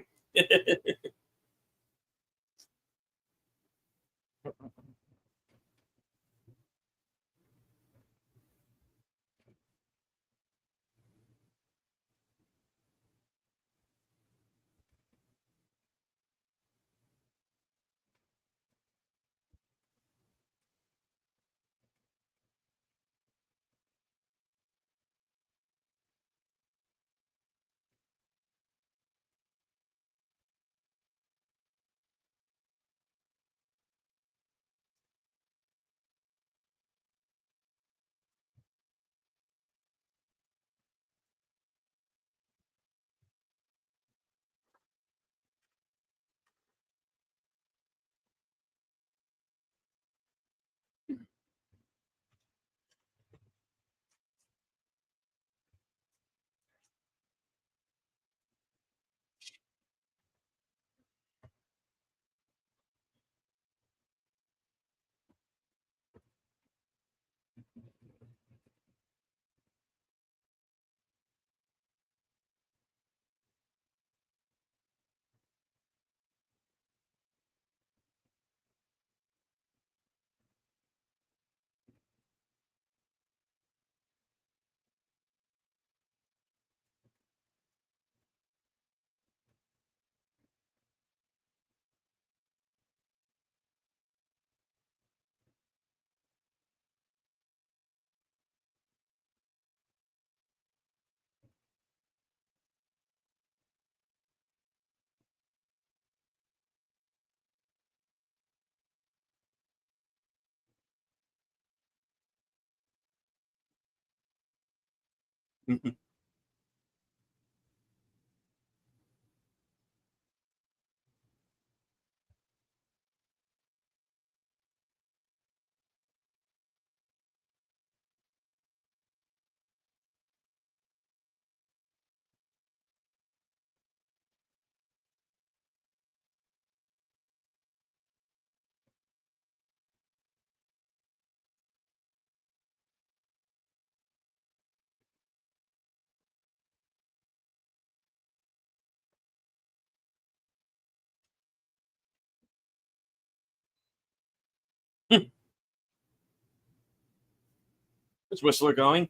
Is Whistler going?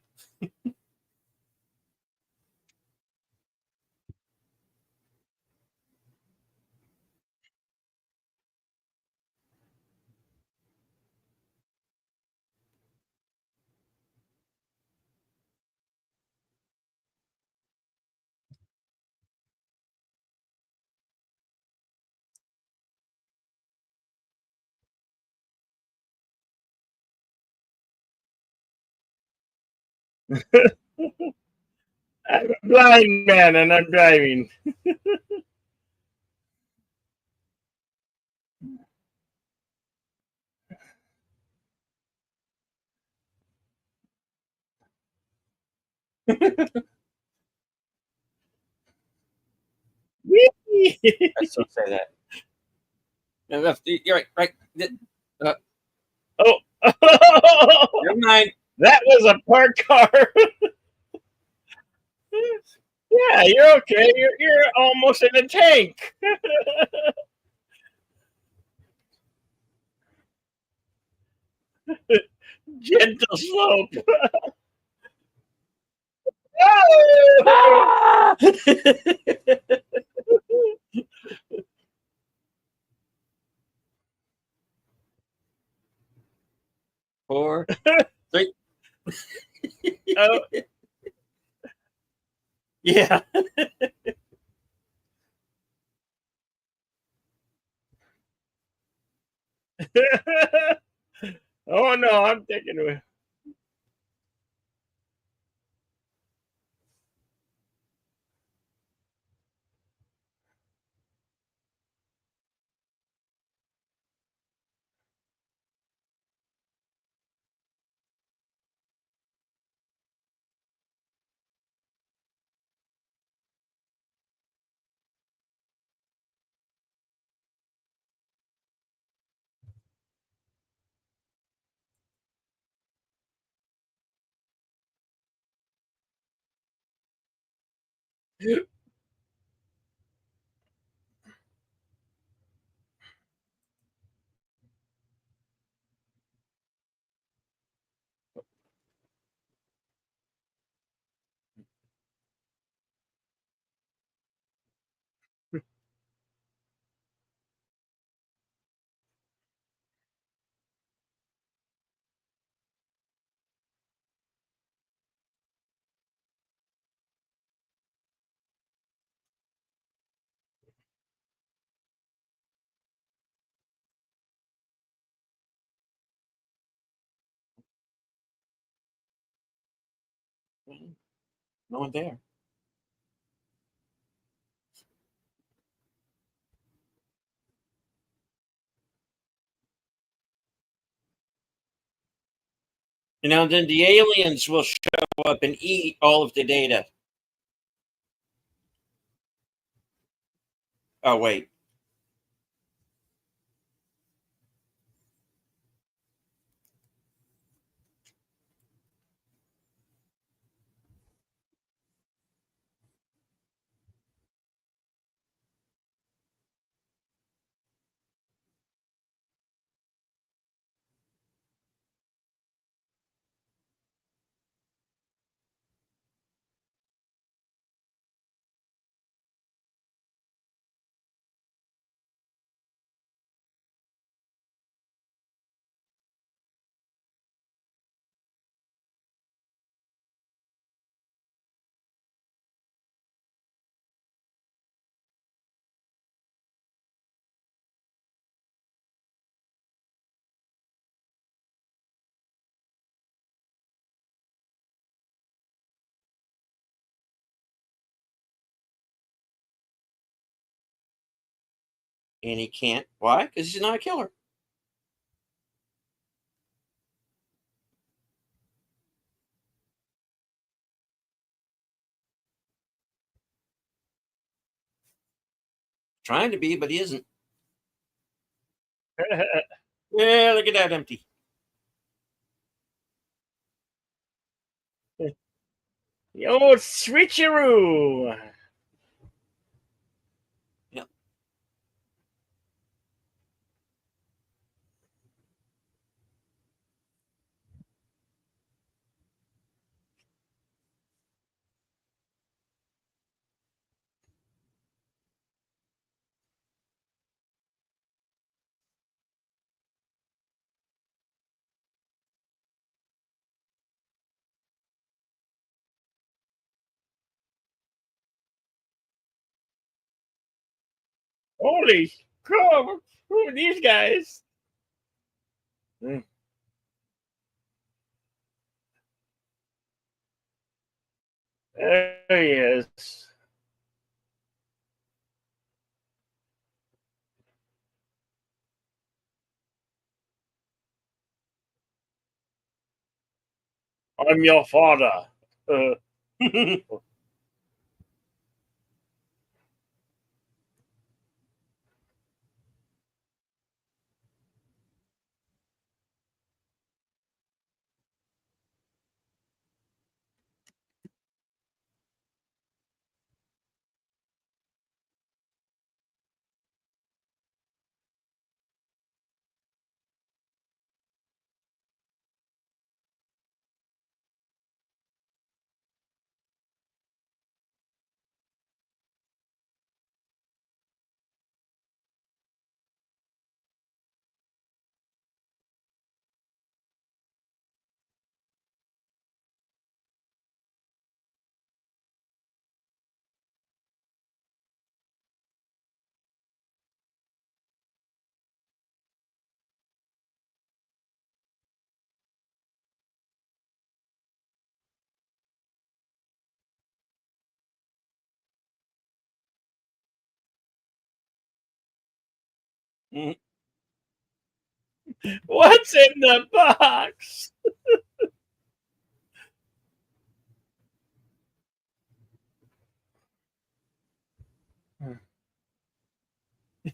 I'm a blind man and I'm driving. I still say that. No, you're right. Right. Uh, Oh, Never mind. that was a parked car. Yeah, you're okay. You're almost in a tank. Gentle slope. Ah! Four, three. Oh, Yeah. oh no, I'm taking it. No one there. Then the aliens will show up and eat all of the data. Oh, wait. And he can't. Why? Because he's not a killer. Trying to be, but he isn't. Yeah, look at that empty. The old switcheroo. Yep. Holy crap! Who are these guys? Mm. There he is. I'm your father. What's in the box?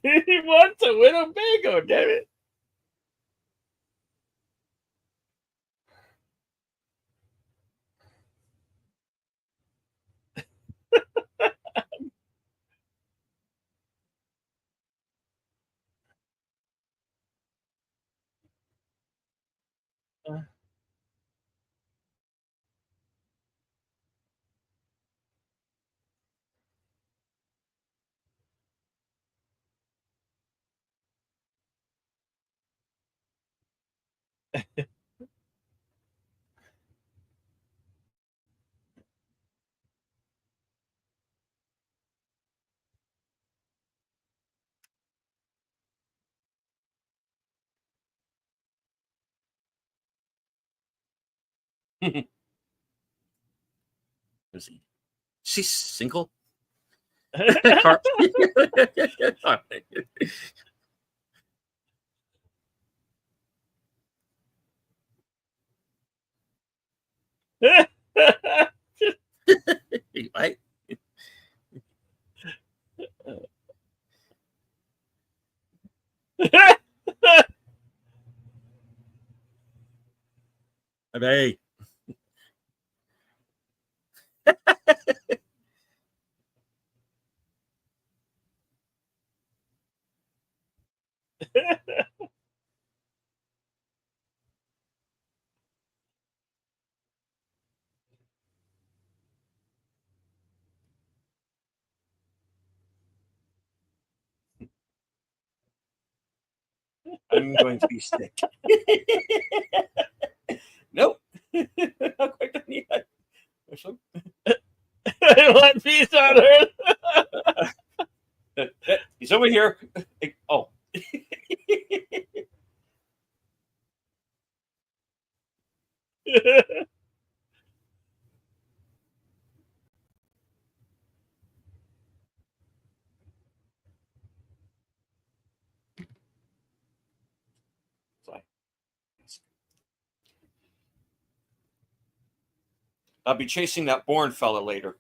He wants a Winnebago, damn it. Is he? She's single. Car- Right? Hey. I'm going to be sick. Nope. Not quite done yet. What peace on earth? He's over here. Oh. I'll be chasing that Bourne fella later.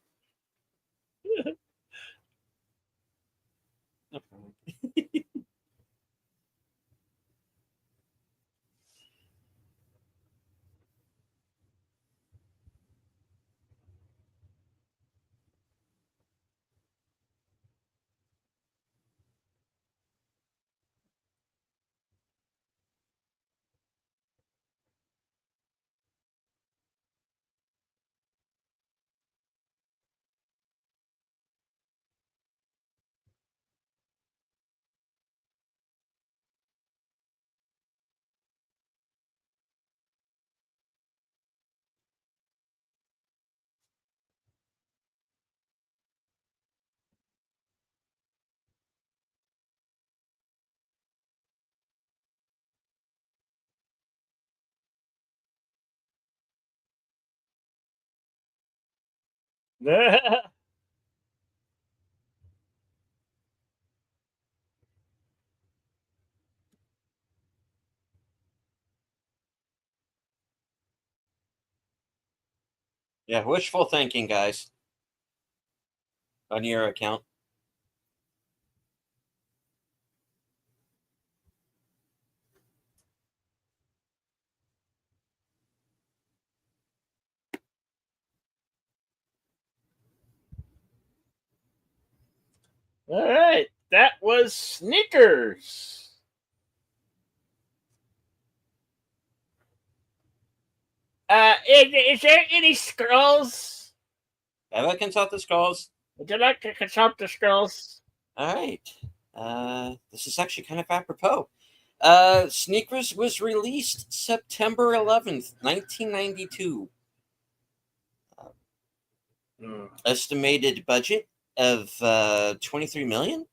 Yeah, wishful thinking, guys. On your account. All right, that was Sneakers. Is there any scrolls? Have I consult the scrolls? Would you like to consult the scrolls? All right. This is actually kind of apropos. Sneakers was released September 11th, 1992. Estimated budget of 23 million.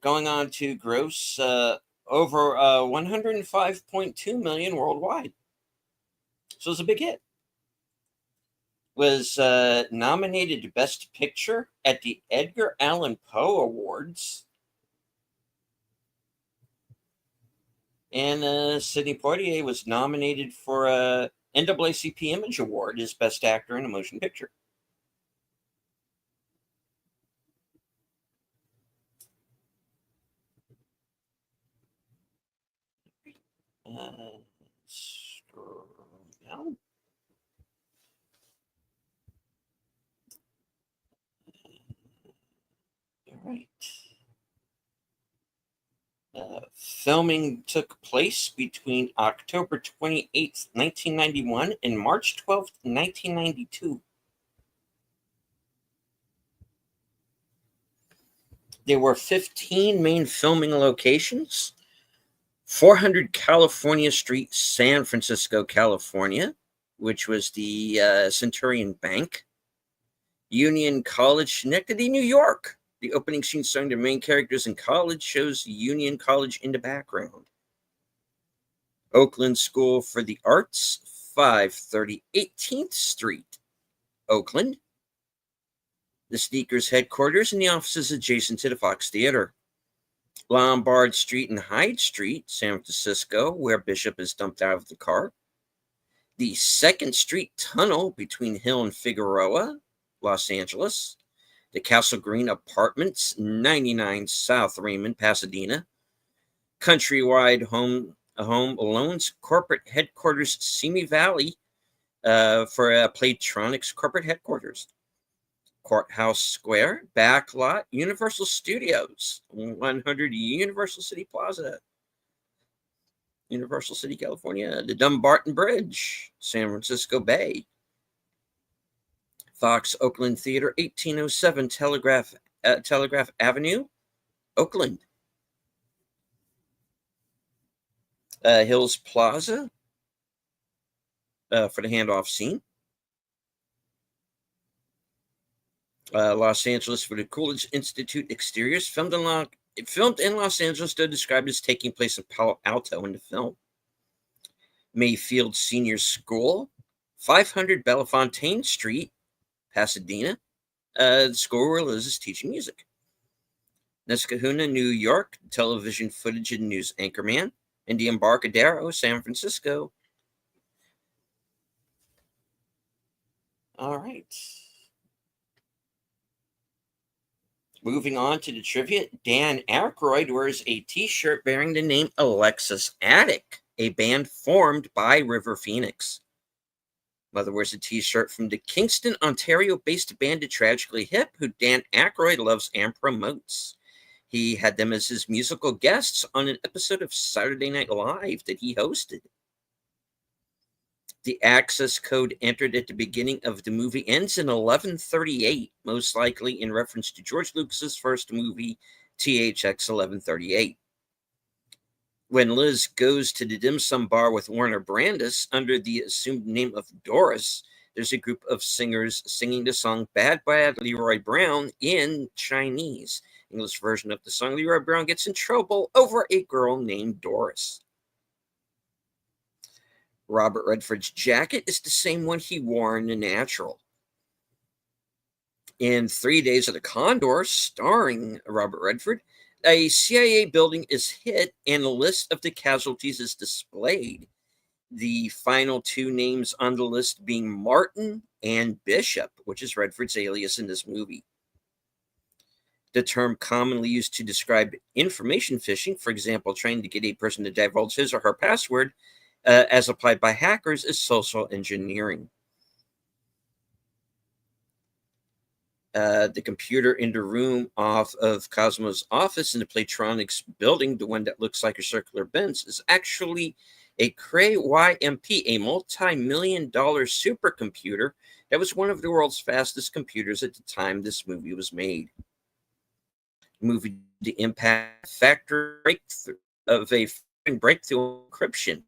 Going on to gross over 105.2 million worldwide. So it's a big hit. Was nominated to Best Picture at the Edgar Allan Poe Awards. And Sidney Poitier was nominated for a NAACP Image Award as Best Actor in a Motion Picture. Scroll down. All right. Filming took place between October 28th, 1991 and March 12th, 1992. There were 15 main filming locations. 400 California Street, San Francisco, California, which was the Centurion Bank. Union College, Schenectady, New York. The opening scene starring the main characters in college shows Union College in the background. Oakland School for the Arts, 530 18th Street. Oakland, the Sneakers headquarters and the offices adjacent to the Fox Theater. Lombard Street and Hyde Street, San Francisco, where Bishop is dumped out of the car. The 2nd Street Tunnel between Hill and Figueroa, Los Angeles. The Castle Green Apartments, 99 South Raymond, Pasadena. Countrywide Home Loans corporate headquarters, Simi Valley, for Playtronics corporate headquarters. Courthouse Square, Backlot, Universal Studios, 100 Universal City Plaza, Universal City, California. The Dumbarton Bridge, San Francisco Bay. Fox Oakland Theater, 1807 Telegraph Avenue, Oakland. Hills Plaza for the handoff scene. Los Angeles for the Coolidge Institute exteriors. Filmed in Los Angeles, though described as taking place in Palo Alto in the film. Mayfield Senior School, 500 Bellefontaine Street, Pasadena. The school where Liz is teaching music. Nescahuna, New York, television footage and news anchorman. And the Embarcadero, San Francisco. All right. Moving on to the trivia, Dan Aykroyd wears a t-shirt bearing the name Alexis Attic, a band formed by River Phoenix. Mother wears a t-shirt from the Kingston, Ontario-based band The Tragically Hip, who Dan Aykroyd loves and promotes. He had them as his musical guests on an episode of Saturday Night Live that he hosted. The access code entered at the beginning of the movie ends in 1138, most likely in reference to George Lucas's first movie, THX 1138. When Liz goes to the dim sum bar with Warner Brandis under the assumed name of Doris, there's a group of singers singing the song Bad Bad Leroy Brown in Chinese. English version of the song, Leroy Brown gets in trouble over a girl named Doris. Robert Redford's jacket is the same one he wore in The Natural. In 3 Days of the Condor, starring Robert Redford, a CIA building is hit and a list of the casualties is displayed. The final 2 names on the list being Martin and Bishop, which is Redford's alias in this movie. The term commonly used to describe information phishing, for example, trying to get a person to divulge his or her password, as applied by hackers, is social engineering. The computer in the room off of Cosmo's office in the Playtronics building, the one that looks like a circular Benz, is actually a Cray YMP, a multi-million-dollar supercomputer that was one of the world's fastest computers at the time this movie was made. The movie The Impact Factor breakthrough of a breakthrough encryption,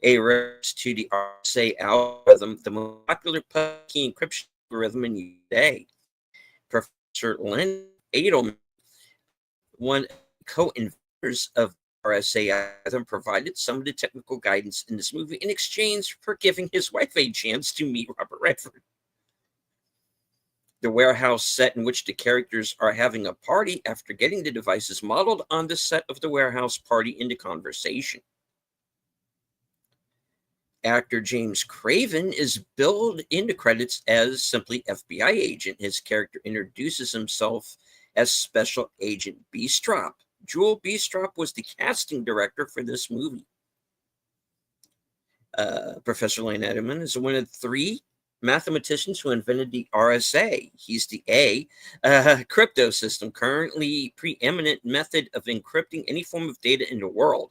a reference to the RSA algorithm, the most popular public key encryption algorithm in use today. Professor Len Edelman, one of the co-inventors of the RSA algorithm, provided some of the technical guidance in this movie in exchange for giving his wife a chance to meet Robert Redford. The warehouse set in which the characters are having a party after getting the devices modeled on the set of the warehouse party in the conversation. Actor James Craven is billed in the credits as simply FBI agent. His character introduces himself as Special Agent Beestrop. Jewel Beestrop was the casting director for this movie. Professor Len Edelman is one of 3 mathematicians who invented the RSA. He's the A crypto system, currently preeminent method of encrypting any form of data in the world.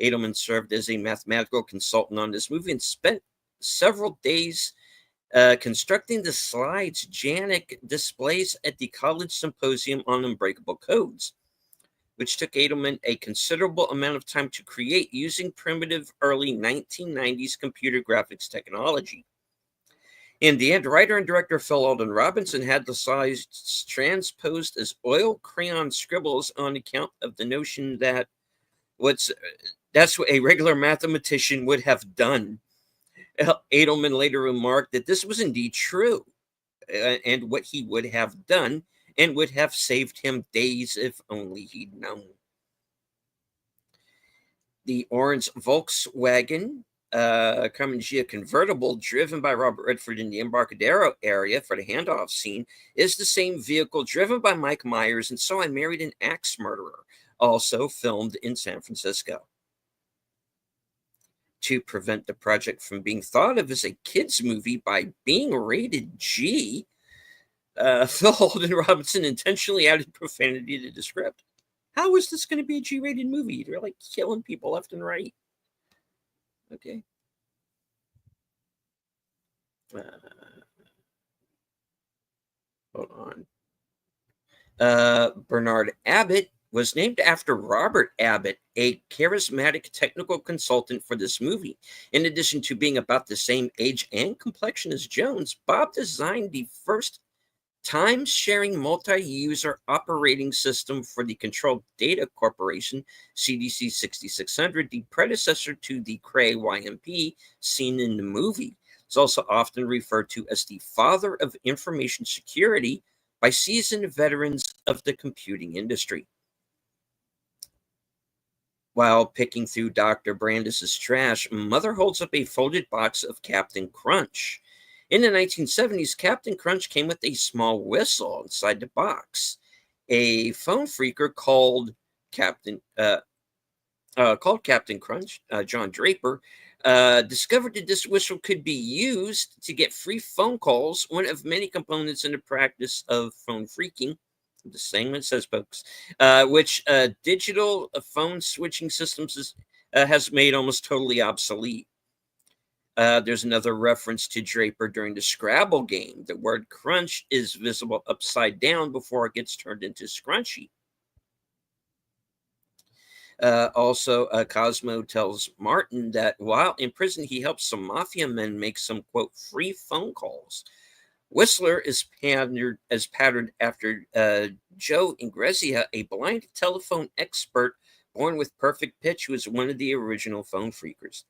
Edelman served as a mathematical consultant on this movie and spent several days constructing the slides Janik displays at the College Symposium on Unbreakable Codes, which took Edelman a considerable amount of time to create using primitive early 1990s computer graphics technology. In the end, writer and director Phil Alden Robinson had the slides transposed as oil crayon scribbles on account of the notion that that's what a regular mathematician would have done. Edelman later remarked that this was indeed true. and what he would have done, and would have saved him days if only he'd known. The orange Volkswagen Comanche convertible driven by Robert Redford in the Embarcadero area for the handoff scene is the same vehicle driven by Mike Myers in So I Married an Axe Murderer, also filmed in San Francisco. To prevent the project from being thought of as a kids' movie by being rated G, Phil Holden Robinson intentionally added profanity to the script. How is this going to be a G-rated movie? They're like killing people left and right. Okay. Hold on. Bernard Abbott was named after Robert Abbott, a charismatic technical consultant for this movie. In addition to being about the same age and complexion as Jones, Bob designed the first time-sharing multi-user operating system for the Control Data Corporation, CDC 6600, the predecessor to the Cray YMP seen in the movie. It's also often referred to as the father of information security by seasoned veterans of the computing industry. While picking through Dr. Brandis's trash, Mother holds up a folded box of Captain Crunch. In the 1970s, Captain Crunch came with a small whistle inside the box. A phone phreaker called Captain Crunch, John Draper, discovered that this whistle could be used to get free phone calls, one of many components in the practice of phone phreaking. The same it says, folks, which digital phone switching systems has made almost totally obsolete. There's another reference to Draper during the Scrabble game. The word crunch is visible upside down before it gets turned into scrunchy. Also, Cosmo tells Martin that while in prison, he helps some mafia men make some, quote, free phone calls. Whistler is patterned after Joe Ingresia, a blind telephone expert born with perfect pitch, who was one of the original phone phreakers.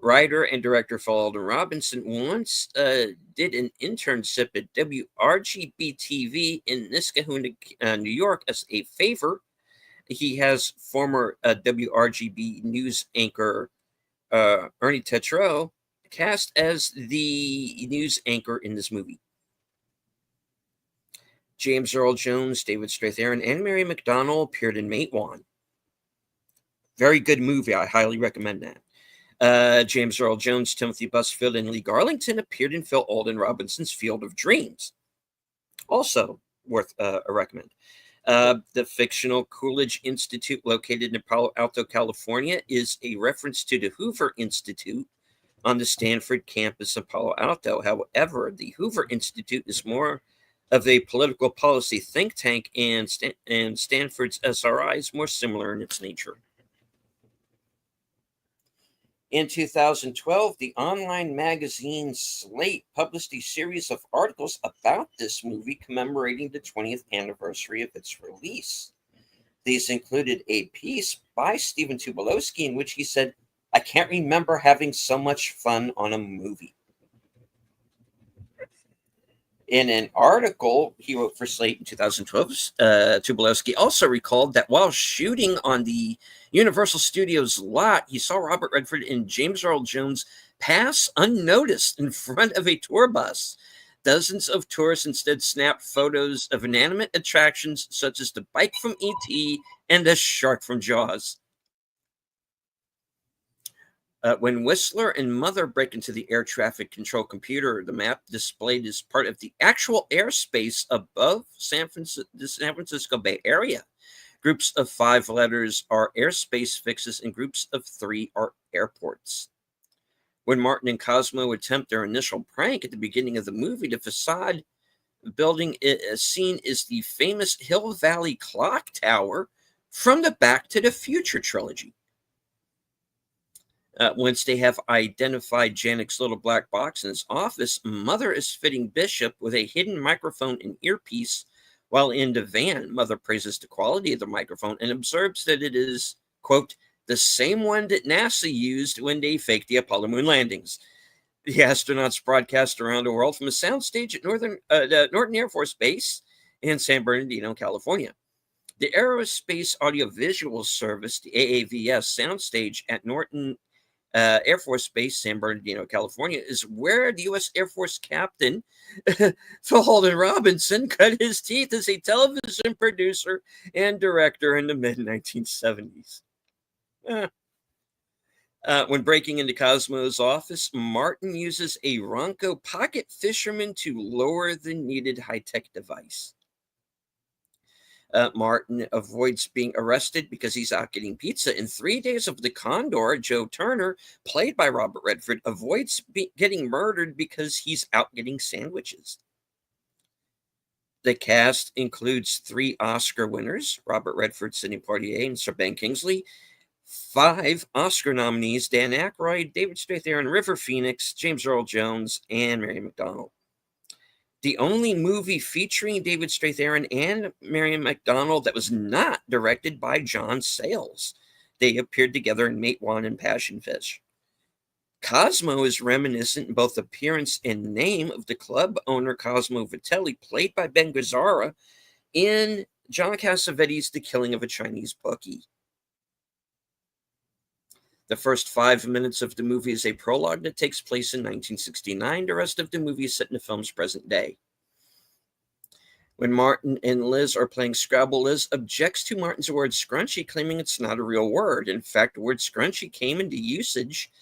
Writer and director Phil Alden Robinson once did an internship at WRGB TV in Niskahuna, New York, as a favor. He has former WRGB news anchor Ernie Tetreault cast as the news anchor in this movie. James Earl Jones, David Strathairn, and Mary McDonnell appeared in Matewan. Very good movie. I highly recommend that. James Earl Jones, Timothy Busfield, and Lee Garlington appeared in Phil Alden Robinson's Field of Dreams. Also worth a recommend. The fictional Coolidge Institute, located in Palo Alto, California, is a reference to the Hoover Institute on the Stanford campus of Palo Alto. However, the Hoover Institute is more of a political policy think tank, and Stanford's SRI is more similar in its nature. In 2012, the online magazine Slate published a series of articles about this movie commemorating the 20th anniversary of its release. These included a piece by Stephen Tobolowsky in which he said, "I can't remember having so much fun on a movie." In an article he wrote for Slate in 2012, Tobolowsky also recalled that while shooting on the Universal Studios lot, he saw Robert Redford and James Earl Jones pass unnoticed in front of a tour bus. Dozens of tourists instead snapped photos of inanimate attractions such as the bike from E.T. and the shark from Jaws. When Whistler and Mother break into the air traffic control computer, the map displayed is part of the actual airspace above the San Francisco Bay Area. Groups of 5 letters are airspace fixes, and groups of 3 are airports. When Martin and Cosmo attempt their initial prank at the beginning of the movie, the facade building seen is the famous Hill Valley Clock Tower from the Back to the Future trilogy. Once they have identified Janek's little black box in his office, Mother is fitting Bishop with a hidden microphone and earpiece while in the van. Mother praises the quality of the microphone and observes that it is, quote, the same one that NASA used when they faked the Apollo moon landings. The astronauts broadcast around the world from a soundstage at Norton Air Force Base in San Bernardino, California. The Aerospace Audiovisual Service, the AAVS soundstage at Norton Air Force Base, San Bernardino, California, is where the U.S. Air Force captain Phil Holden Robinson cut his teeth as a television producer and director in the mid-1970s. When breaking into Cosmo's office, Martin uses a Ronco pocket fisherman to lower the needed high-tech device. Martin avoids being arrested because he's out getting pizza. In 3 Days of the Condor, Joe Turner, played by Robert Redford, avoids getting murdered because he's out getting sandwiches. The cast includes 3 Oscar winners, Robert Redford, Sidney Poitier, and Sir Ben Kingsley. 5 Oscar nominees, Dan Aykroyd, David Strathairn, River Phoenix, James Earl Jones, and Mary McDonnell. The only movie featuring David Strathairn and Marion McDonnell that was not directed by John Sayles. They appeared together in Mate 1 and Passion Fish. Cosmo is reminiscent in both appearance and name of the club owner Cosmo Vitelli, played by Ben Gazzara in John Cassavetes' The Killing of a Chinese Bookie. The first 5 minutes of the movie is a prologue that takes place in 1969. The rest of the movie is set in the film's present day. When Martin and Liz are playing Scrabble, Liz objects to Martin's word scrunchy, claiming it's not a real word. In fact, the word scrunchy came into usage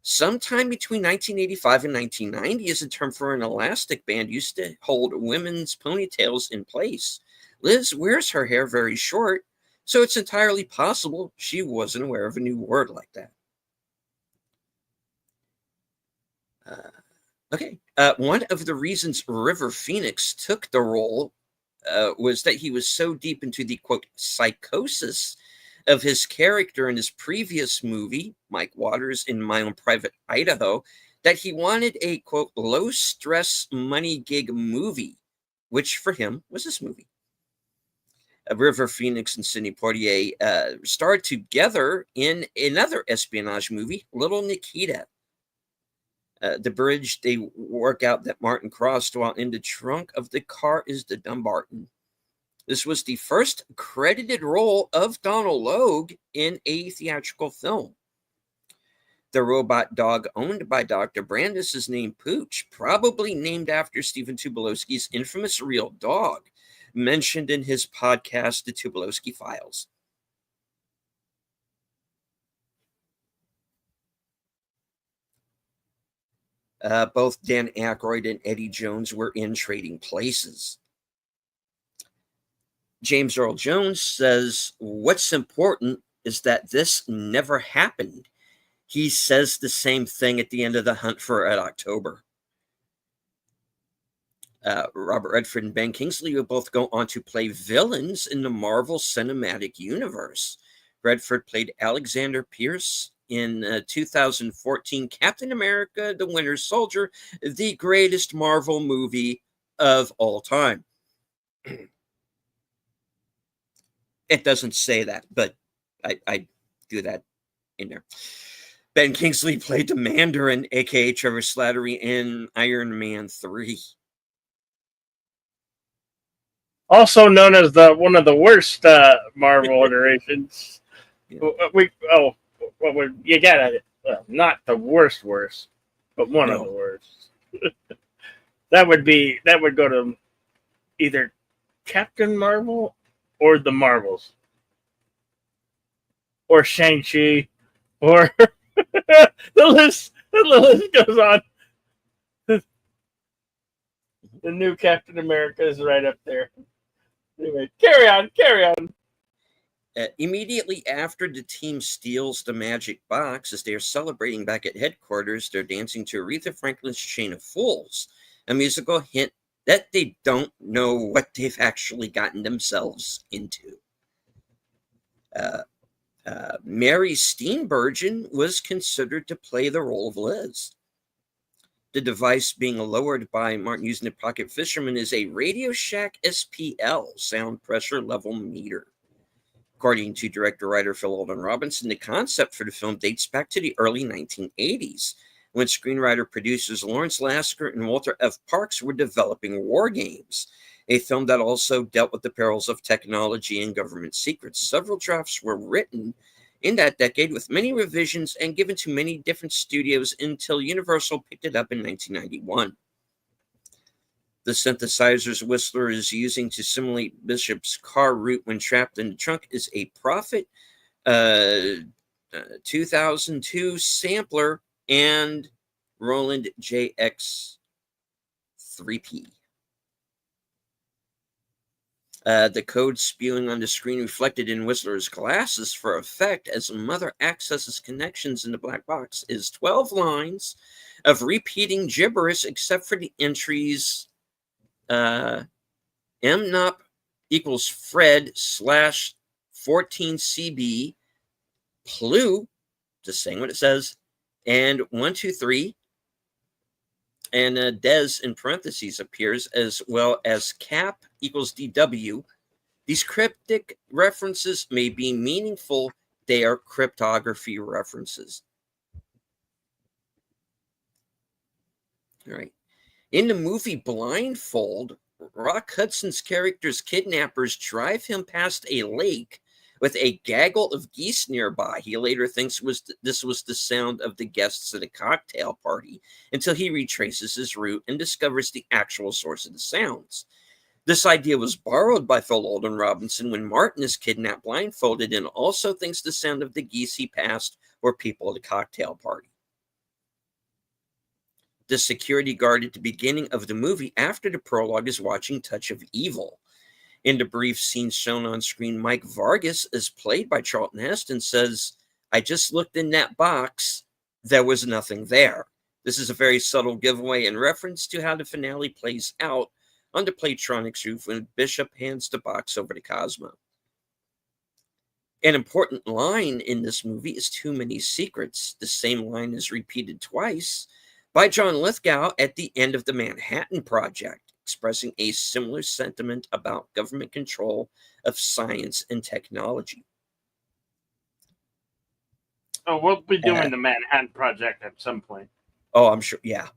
sometime between 1985 and 1990 as a term for an elastic band used to hold women's ponytails in place. Liz wears her hair very short, so it's entirely possible she wasn't aware of a new word like that. One of the reasons River Phoenix took the role was that he was so deep into the, quote, psychosis of his character in his previous movie, Mike Waters in My Own Private Idaho, that he wanted a, quote, low-stress money gig movie, which for him was this movie. River Phoenix and Sidney Poitier starred together in another espionage movie, Little Nikita. The bridge they work out that Martin crossed while in the trunk of the car is the Dumbarton. This was the first credited role of Donald Logue in a theatrical film. The robot dog owned by Dr. Brandis is named Pooch, probably named after Stephen Tobolowsky's infamous real dog, mentioned in his podcast, The Tobolowsky Files. Both Dan Aykroyd and Eddie Jones were in Trading Places. James Earl Jones says, what's important is that this never happened. He says the same thing at the end of The Hunt for Red October. Robert Redford and Ben Kingsley will both go on to play villains in the Marvel Cinematic Universe. Redford played Alexander Pierce in 2014 Captain America, The Winter Soldier, the greatest Marvel movie of all time. It doesn't say that, but I do that in there. Ben Kingsley played the Mandarin, a.k.a. Trevor Slattery, in Iron Man 3. Also known as one of the worst Marvel iterations. Yeah. You got it. Well, not the worst, but one of the worst. that would go to either Captain Marvel or the Marvels, or Shang-Chi, or the list goes on. The new Captain America is right up there. Anyway, carry on. Immediately after the team steals the magic box, as they are celebrating back at headquarters, they're dancing to Aretha Franklin's Chain of Fools, a musical hint that they don't know what they've actually gotten themselves into. Mary Steenburgen was considered to play the role of Liz. The device being lowered by Martin using the pocket fisherman is a Radio Shack SPL, sound pressure level meter. According to director-writer Phil Alden Robinson, the concept for the film dates back to the early 1980s. when screenwriter producers Lawrence Lasker and Walter F. Parks were developing War Games, a film that also dealt with the perils of technology and government secrets. Several drafts were written in that decade, with many revisions and given to many different studios until Universal picked it up in 1991. The synthesizers Whistler is using to simulate Bishop's car route when trapped in the trunk is a Prophet 2002 sampler and Roland JX 3P. The code spewing on the screen reflected in Whistler's glasses for effect as Mother accesses connections in the black box is 12 lines of repeating gibberish except for the entries MNOP equals Fred slash 14CB Plu, just saying what it says, and 123, and Des in parentheses appears, as well as Cap equals DW. These cryptic references may be meaningful. They are cryptography references. All right. In the movie Blindfold, Rock Hudson's character's kidnappers drive him past a lake with a gaggle of geese nearby. He later thinks this was the sound of the guests at a cocktail party until he retraces his route and discovers the actual source of the sounds. This idea was borrowed by Phil Alden Robinson when Martin is kidnapped blindfolded and also thinks the sound of the geese he passed were people at a cocktail party. The security guard at the beginning of the movie after the prologue is watching Touch of Evil. In the brief scene shown on screen, Mike Vargas is played by Charlton Heston, says, "I just looked in that box. There was nothing there." This is a very subtle giveaway in reference to how the finale plays out on the Playtronics roof when Bishop hands the box over to Cosmo. An important line in this movie is "too many secrets." The same line is repeated twice by John Lithgow at the end of the Manhattan Project, expressing a similar sentiment about government control of science and technology. Oh, we'll be doing the Manhattan Project at some point. Oh, I'm sure. Yeah.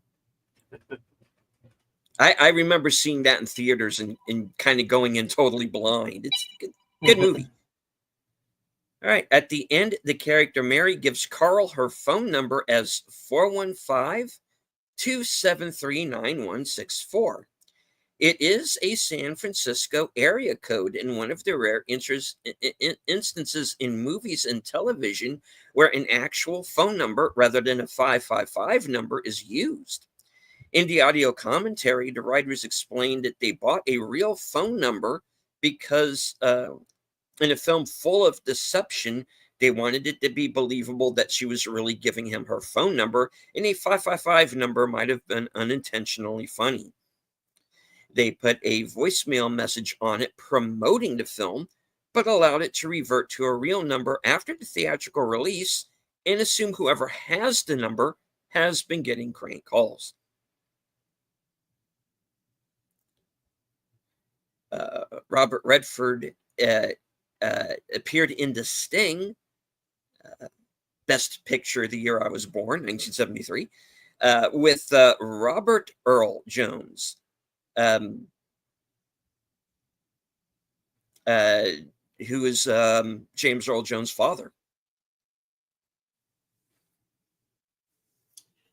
I remember seeing that in theaters and kind of going in totally blind. It's a good movie. All right. At the end, the character Mary gives Carl her phone number as 415-273-9164. It is a San Francisco area code and one of the rare instances in movies and television where an actual phone number rather than a 555 number is used. In the audio commentary, the writers explained that they bought a real phone number because in a film full of deception, they wanted it to be believable that she was really giving him her phone number, and a 555 number might have been unintentionally funny. They put a voicemail message on it promoting the film, but allowed it to revert to a real number after the theatrical release and assume whoever has the number has been getting crank calls. Robert Redford appeared in The Sting, Best Picture the year I was born, 1973, with Robert Earl Jones, who is James Earl Jones' father.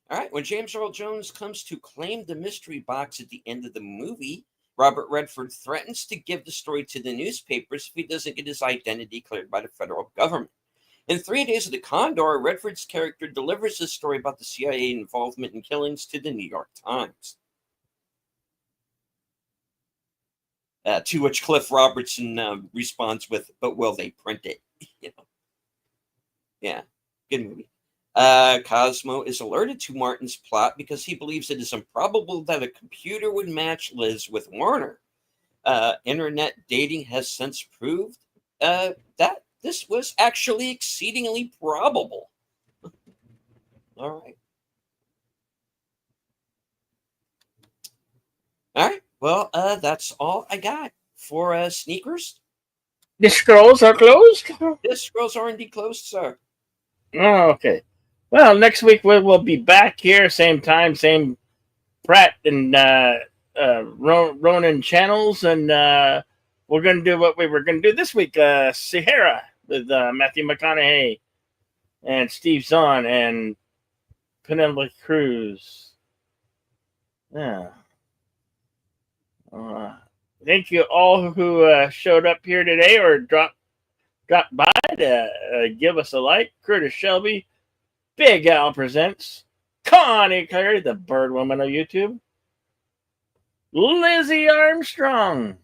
All right, when James Earl Jones comes to claim the mystery box at the end of the movie, Robert Redford threatens to give the story to the newspapers if he doesn't get his identity cleared by the federal government. In 3 Days of the Condor, Redford's character delivers his story about the CIA involvement in killings to the New York Times. To which Cliff Robertson responds with, "But will they print it?" Yeah, good movie. Cosmo is alerted to Martin's plot because he believes it is improbable that a computer would match Liz with Warner. Internet dating has since proved that this was actually exceedingly probable. All right. All right. Well, that's all I got for sneakers. The scrolls are closed? The scrolls are indeed closed, sir. Oh, okay. Well, next week we'll be back here, same time, same Pratt and Ronan channels, and we're going to do what we were going to do this week, Sahara with Matthew McConaughey and Steve Zahn and Penelope Cruz. Yeah. Thank you all who showed up here today or dropped by to give us a like. Curtis Shelby, Big Al Presents, Connie Clary, the Bird Woman of YouTube, Lizzie Armstrong,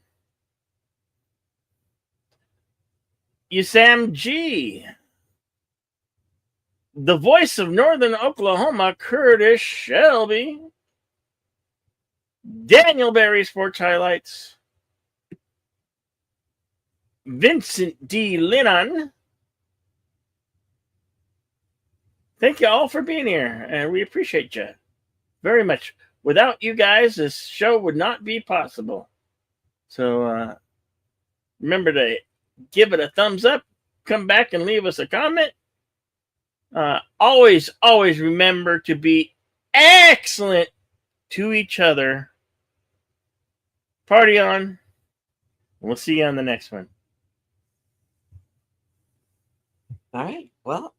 Usam G, the voice of Northern Oklahoma, Curtis Shelby, Daniel Berry Sports Highlights, Vincent D. Linnon. Thank you all for being here, and we appreciate you very much. Without you guys, this show would not be possible. So remember to give it a thumbs up, come back and leave us a comment. Always remember to be excellent to each other. Party on. We'll see you on the next one. All right. Well,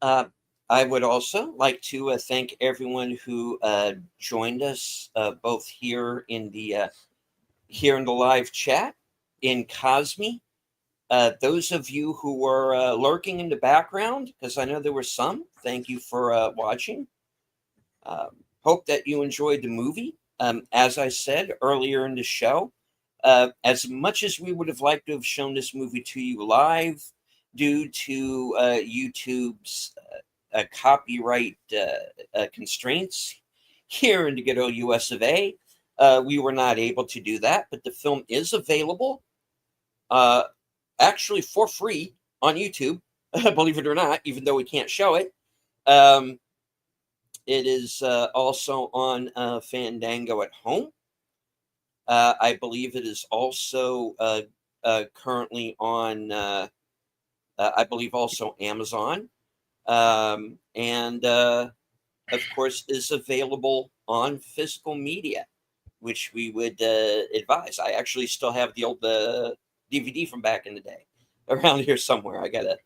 I would also like to thank everyone who joined us both here in the live chat in Cosme. Those of you who were lurking in the background, because I know there were some, thank you for watching. Hope that you enjoyed the movie. As I said earlier in the show, as much as we would have liked to have shown this movie to you live, due to YouTube's copyright constraints here in the good old US of A, we were not able to do that, but the film is available actually for free on YouTube, believe it or not, even though we can't show it. It is also on Fandango at home. I believe it is also currently on, I believe, also Amazon. And of course, is available on physical media, which we would advise. I actually still have the old DVD from back in the day around here somewhere. I got to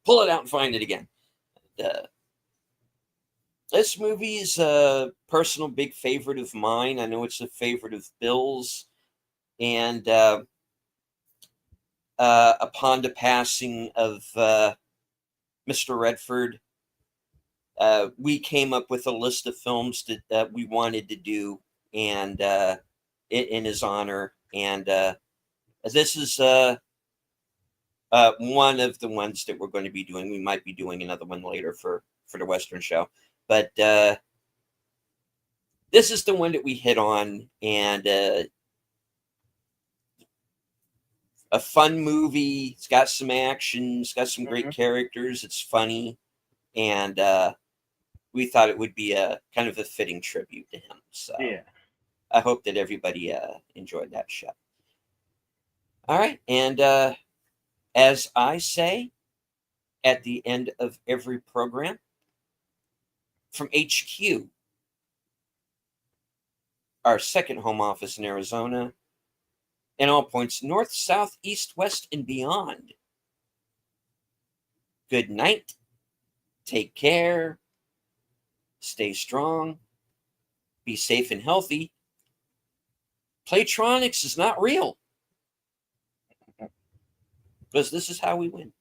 pull it out and find it again. This movie is a personal big favorite of mine. I know it's a favorite of Bill's. And upon the passing of Mr. Redford, we came up with a list of films that we wanted to do and in his honor. And this is one of the ones that we're going to be doing. We might be doing another one later for the Western show. But this is the one that we hit on, and a fun movie. It's got some action. It's got some great characters. It's funny, and we thought it would be a kind of a fitting tribute to him. So yeah, I hope that everybody enjoyed that show. All right, and as I say at the end of every program, from HQ, our second home office in Arizona, and all points north, south, east, west, and beyond. Good night. Take care. Stay strong. Be safe and healthy. Playtronics is not real. Because this is how we win.